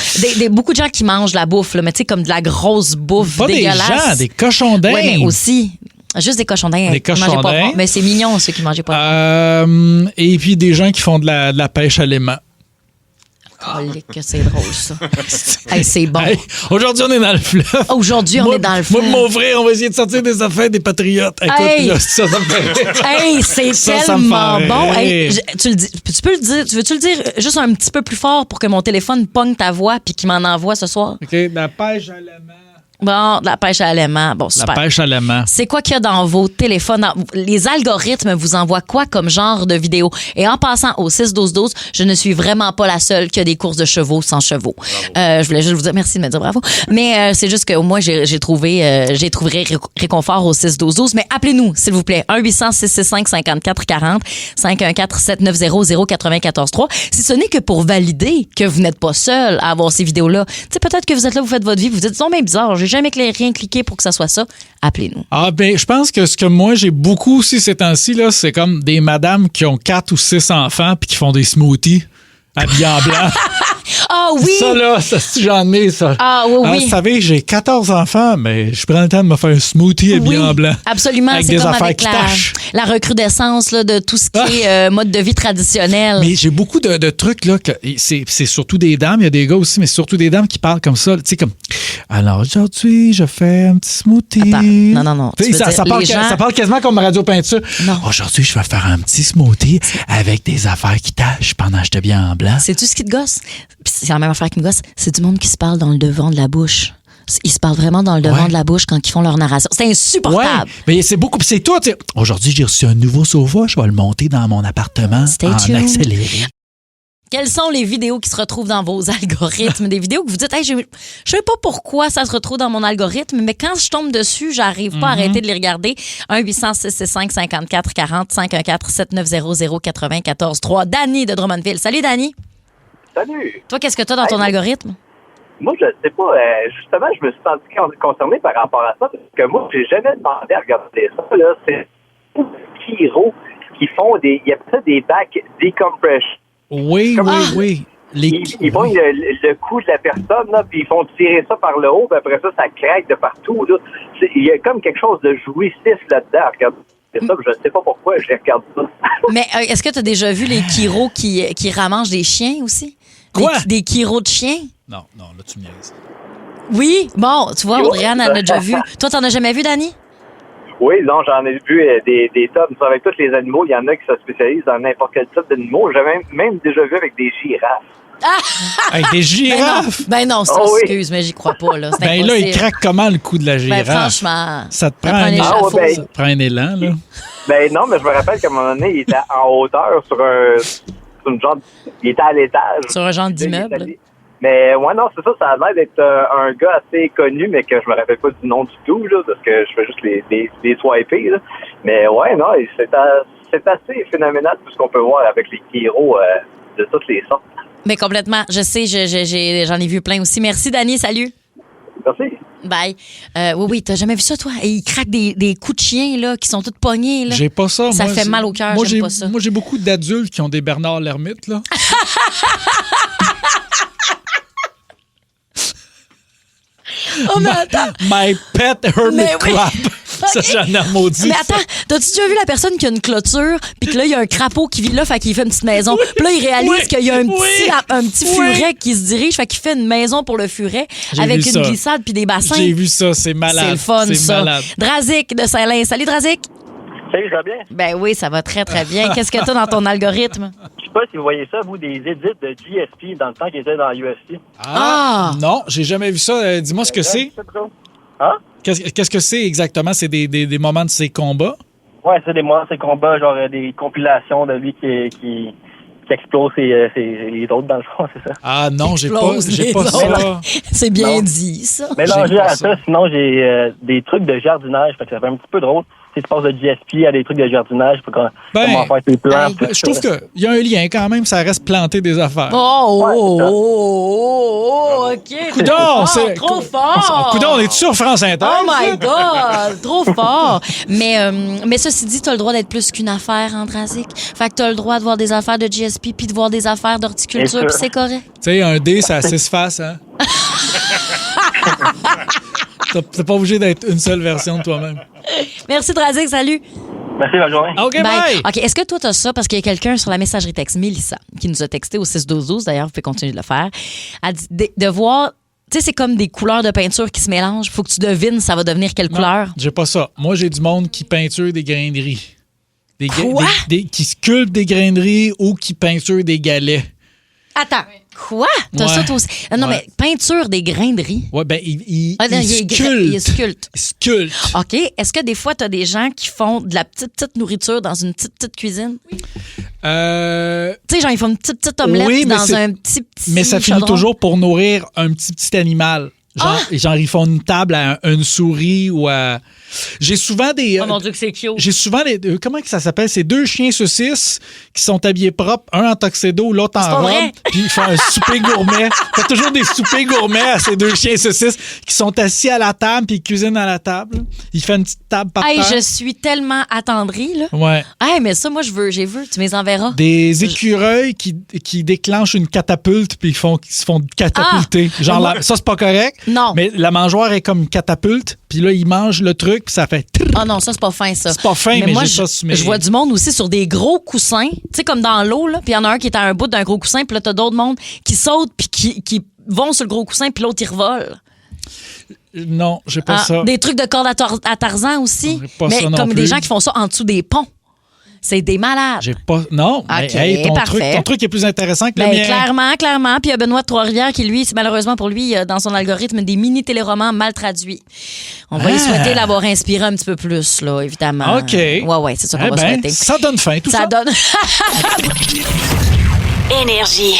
Beaucoup de gens qui mangent la bouffe, là, mais tu sais, comme de la grosse bouffe dégueulasse. Pas des gens, des cochons d'Inde. Oui, mais aussi. Juste des cochons d'Inde. Des cochons d'Inde. Mais c'est mignon, ceux qui mangeaient pas. Et puis des gens qui font de la pêche à l'aimant. Que c'est drôle, ça. Hey, c'est bon. Hey, aujourd'hui, on est dans le fleuve. Aujourd'hui, on est dans le fleuve. Moi, mon frère, on va essayer de sortir des affaires des patriotes. Écoute, hey. Là, ça me fait... Hey, c'est tellement bon. Hey, tu peux le dire, veux-tu le dire juste un petit peu plus fort pour que mon téléphone pogne ta voix puis qu'il m'en envoie ce soir? OK, la pêche à l'aimant. Bon, la pêche à l'aimant. Bon, super. La pêche à l'aimant. C'est quoi qu'il y a dans vos téléphones? Les algorithmes vous envoient quoi comme genre de vidéo? Et en passant au 6-12-12, je ne suis vraiment pas la seule qui a des courses de chevaux sans chevaux. Je voulais juste vous dire merci de me dire bravo. Mais c'est juste que moi, j'ai trouvé réconfort au 6-12-12. Mais appelez-nous, s'il vous plaît. 1-800-665-5440, 514-790-0943. Si ce n'est que pour valider que vous n'êtes pas seul à avoir ces vidéos-là. Tu sais, peut-être que vous êtes là, vous faites votre vie, vous dites, non, mais bizarre, j'ai jamais rien cliqué pour que ça soit ça. Appelez-nous. Ah, ben, je pense que ce que moi, j'ai beaucoup aussi ces temps-ci, là, c'est comme des madames qui ont 4 ou 6 enfants puis qui font des smoothies habillé en blanc. Ah oui! Ça, là, ça, si j'en ai, ça. Ah oui, oui. Vous savez, j'ai 14 enfants, mais je prends le temps de me faire un smoothie habillé en blanc. Absolument, avec c'est des comme affaires avec qui tâchent. la recrudescence là, de tout ce qui est mode de vie traditionnel. Mais j'ai beaucoup de trucs, là, que c'est surtout des dames, il y a des gars aussi, mais surtout des dames qui parlent comme ça. Tu sais, comme, alors aujourd'hui, je fais un petit smoothie. Attends, non. Ça parle quasiment comme Radio Peinture. Non. Aujourd'hui, je vais faire un petit smoothie avec des affaires qui tâchent pendant que je te viens en blanc. C'est tout ce qui te gosse. Puis c'est la même affaire qui me gosse. C'est du monde qui se parle dans le devant de la bouche. Ils se parlent vraiment dans le devant de la bouche quand ils font leur narration. C'est insupportable. Ouais, mais c'est beaucoup. C'est toi. Aujourd'hui, j'ai reçu un nouveau sofa. Je vais le monter dans mon appartement en accéléré. Quelles sont les vidéos qui se retrouvent dans vos algorithmes? Des vidéos que vous dites, hey, je sais pas pourquoi ça se retrouve dans mon algorithme, mais quand je tombe dessus, j'arrive pas à arrêter de les regarder. 1-800-665-5440, 514-7900-943. Dany de Drummondville. Salut, Dany. Salut. Toi, qu'est-ce que tu as dans ton algorithme? Moi, je sais pas. Justement, je me suis senti concerné par rapport à ça, parce que moi, j'ai jamais demandé à regarder ça. Là, c'est des Kiro qui font il y a peut-être des back decompression. Oui. Ils font le cou de la personne, là, puis ils font tirer ça par le haut, puis après ça craque de partout. Là. Il y a comme quelque chose de jouissif là-dedans. Regarde. C'est ça, je ne sais pas pourquoi je regarde ça. Mais est-ce que tu as déjà vu les Kiro qui ramangent des chiens aussi? Quoi? Des Kiro de chiens? Non, là, tu me niaises. Oui, bon, tu vois, Audrey-Anne en a déjà vu. Toi, t'en as jamais vu, Dany? Oui, non, j'en ai vu des tonnes. Avec tous les animaux, il y en a qui se spécialisent dans n'importe quel type d'animaux. J'ai même déjà vu avec des girafes. Avec des girafes? Ben non, ça, excuse, mais j'y crois pas. Là. Ben là, il craque comment le cou de la girafe? Ben franchement, ça te prend un élan, là? Ben non, mais je me rappelle qu'à un moment donné, il était en hauteur sur une genre... Il était à l'étage. Sur un genre d'immeuble? Mais ouais, non, c'est ça, ça a l'air d'être un gars assez connu, mais que je me rappelle pas du nom du tout, là, parce que je fais juste les swiper, là. Mais ouais, non, c'est assez phénoménal tout ce qu'on peut voir avec les Kiro de toutes les sortes. Mais complètement. Je sais, j'en ai vu plein aussi. Merci, Dany. Salut. Merci. Bye. Oui, t'as jamais vu ça, toi? Et ils craquent des coups de chien, là, qui sont tous pognés, là. J'ai pas ça. Ça fait mal au cœur, j'aime pas ça. Moi, j'ai beaucoup d'adultes qui ont des Bernard l'ermite, là. Oh, mais attends. My pet hermit crab. Ça, Okay. j'en ai maudit. Mais attends, t'as-tu déjà vu la personne qui a une clôture, puis que là, il y a un crapaud qui vit là, fait qu'il fait une petite maison. Puis là, il réalise qu'il y a un petit furet qui se dirige, fait qu'il fait une maison pour le furet avec une glissade puis des bassins. J'ai vu ça, c'est malade. C'est le fun, ça. Malade. Drazik de Saint-Lin. Salut, Drazik. Salut, ça va bien? Ben oui, ça va très, très bien. Qu'est-ce que t'as dans ton algorithme? Je sais pas si vous voyez ça, vous, des édits de GSP dans le temps qu'ils étaient dans UFC. Non, j'ai jamais vu ça. Dis-moi ce que c'est. Hein? Qu'est-ce que c'est exactement? C'est des moments de ces combats? Ouais, c'est des moments de ces combats, genre des compilations de lui qui explose les autres dans le fond, c'est ça? Ah non, j'ai pas ça. C'est bien dit, ça. Mélangé à ça, sinon j'ai des trucs de jardinage, fait que ça fait un petit peu drôle. Tu passes de GSP à des trucs de jardinage pour comment faire tes plants. Je trouve qu'il y a un lien quand même, ça reste planter des affaires. OK. Coudon, c'est trop fort. Coudon, on est sur France Inter? Oh my God, trop fort. Mais ceci dit, t'as le droit d'être plus qu'une affaire, Drazik. Fait que t'as le droit de voir des affaires de GSP puis de voir des affaires d'horticulture, puis c'est correct. Tu sais, un dé, c'est à 6 faces, hein? T'es pas obligé d'être une seule version de toi-même. Merci, Drazik. Salut. Merci, bonne journée. OK, bye. OK, est-ce que toi, t'as ça? Parce qu'il y a quelqu'un sur la messagerie texte, Mélissa, qui nous a texté au 6-12-12. D'ailleurs, vous pouvez continuer de le faire. Elle dit de voir... Tu sais, c'est comme des couleurs de peinture qui se mélangent. Faut que tu devines ça va devenir quelle couleur. J'ai pas ça. Moi, j'ai du monde qui peinture des graineries. Quoi? Qui sculpte des graineries ou qui peinture des galets. Attends. Quoi? T'as ça toi aussi? Non, mais peinture des graineries. Ouais, ben, il sculpte. Sculpte. OK. Est-ce que des fois, t'as des gens qui font de la petite nourriture dans une petite cuisine? Oui. Tu sais, genre, ils font une petite omelette dans un petit mais ça finit toujours pour nourrir un petit animal. Genre, ils font une table à une souris ou à... J'ai souvent des... Oh mon Dieu, que c'est cute. J'ai souvent comment que ça s'appelle? C'est 2 chiens saucisses qui sont habillés propres, un en tuxedo, l'autre en robe, puis ils font un souper gourmet. Il fait toujours des soupers gourmets à ces 2 chiens saucisses qui sont assis à la table puis ils cuisinent à la table. Il fait une petite table par terre. Je suis tellement attendrie, là. Ouais. Mais ça, moi, j'ai vu. Tu me les enverras. Des écureuils qui déclenchent une catapulte puis ils se font catapulter. Ça, c'est pas correct. Non. Mais la mangeoire est comme une catapulte, puis là, ils mangent le truc, puis ça fait... Non, ça, c'est pas fin, ça. C'est pas fin, mais moi, j'ai ça sur mes... Je vois du monde aussi sur des gros coussins, tu sais, comme dans l'eau, là, puis il y en a un qui est à un bout d'un gros coussin, puis là, t'as d'autres mondes qui sautent, puis qui vont sur le gros coussin, puis l'autre, il revole. Non, j'ai pas ça. Des trucs de corde à Tarzan aussi. Pas mais ça non comme plus. des gens qui font ça en dessous des ponts. C'est des malades. J'ai pas... Non, mais OK, ton truc est plus intéressant que le mien. Clairement. Puis il y a Benoît de Trois-Rivières qui, lui, malheureusement pour lui, dans son algorithme, des mini-téléromans mal traduits. On va lui souhaiter l'avoir inspiré un petit peu plus, là, évidemment. OK. Ouais, c'est ça qu'on va souhaiter. Ça donne faim, tout ça. Ça donne... Énergie.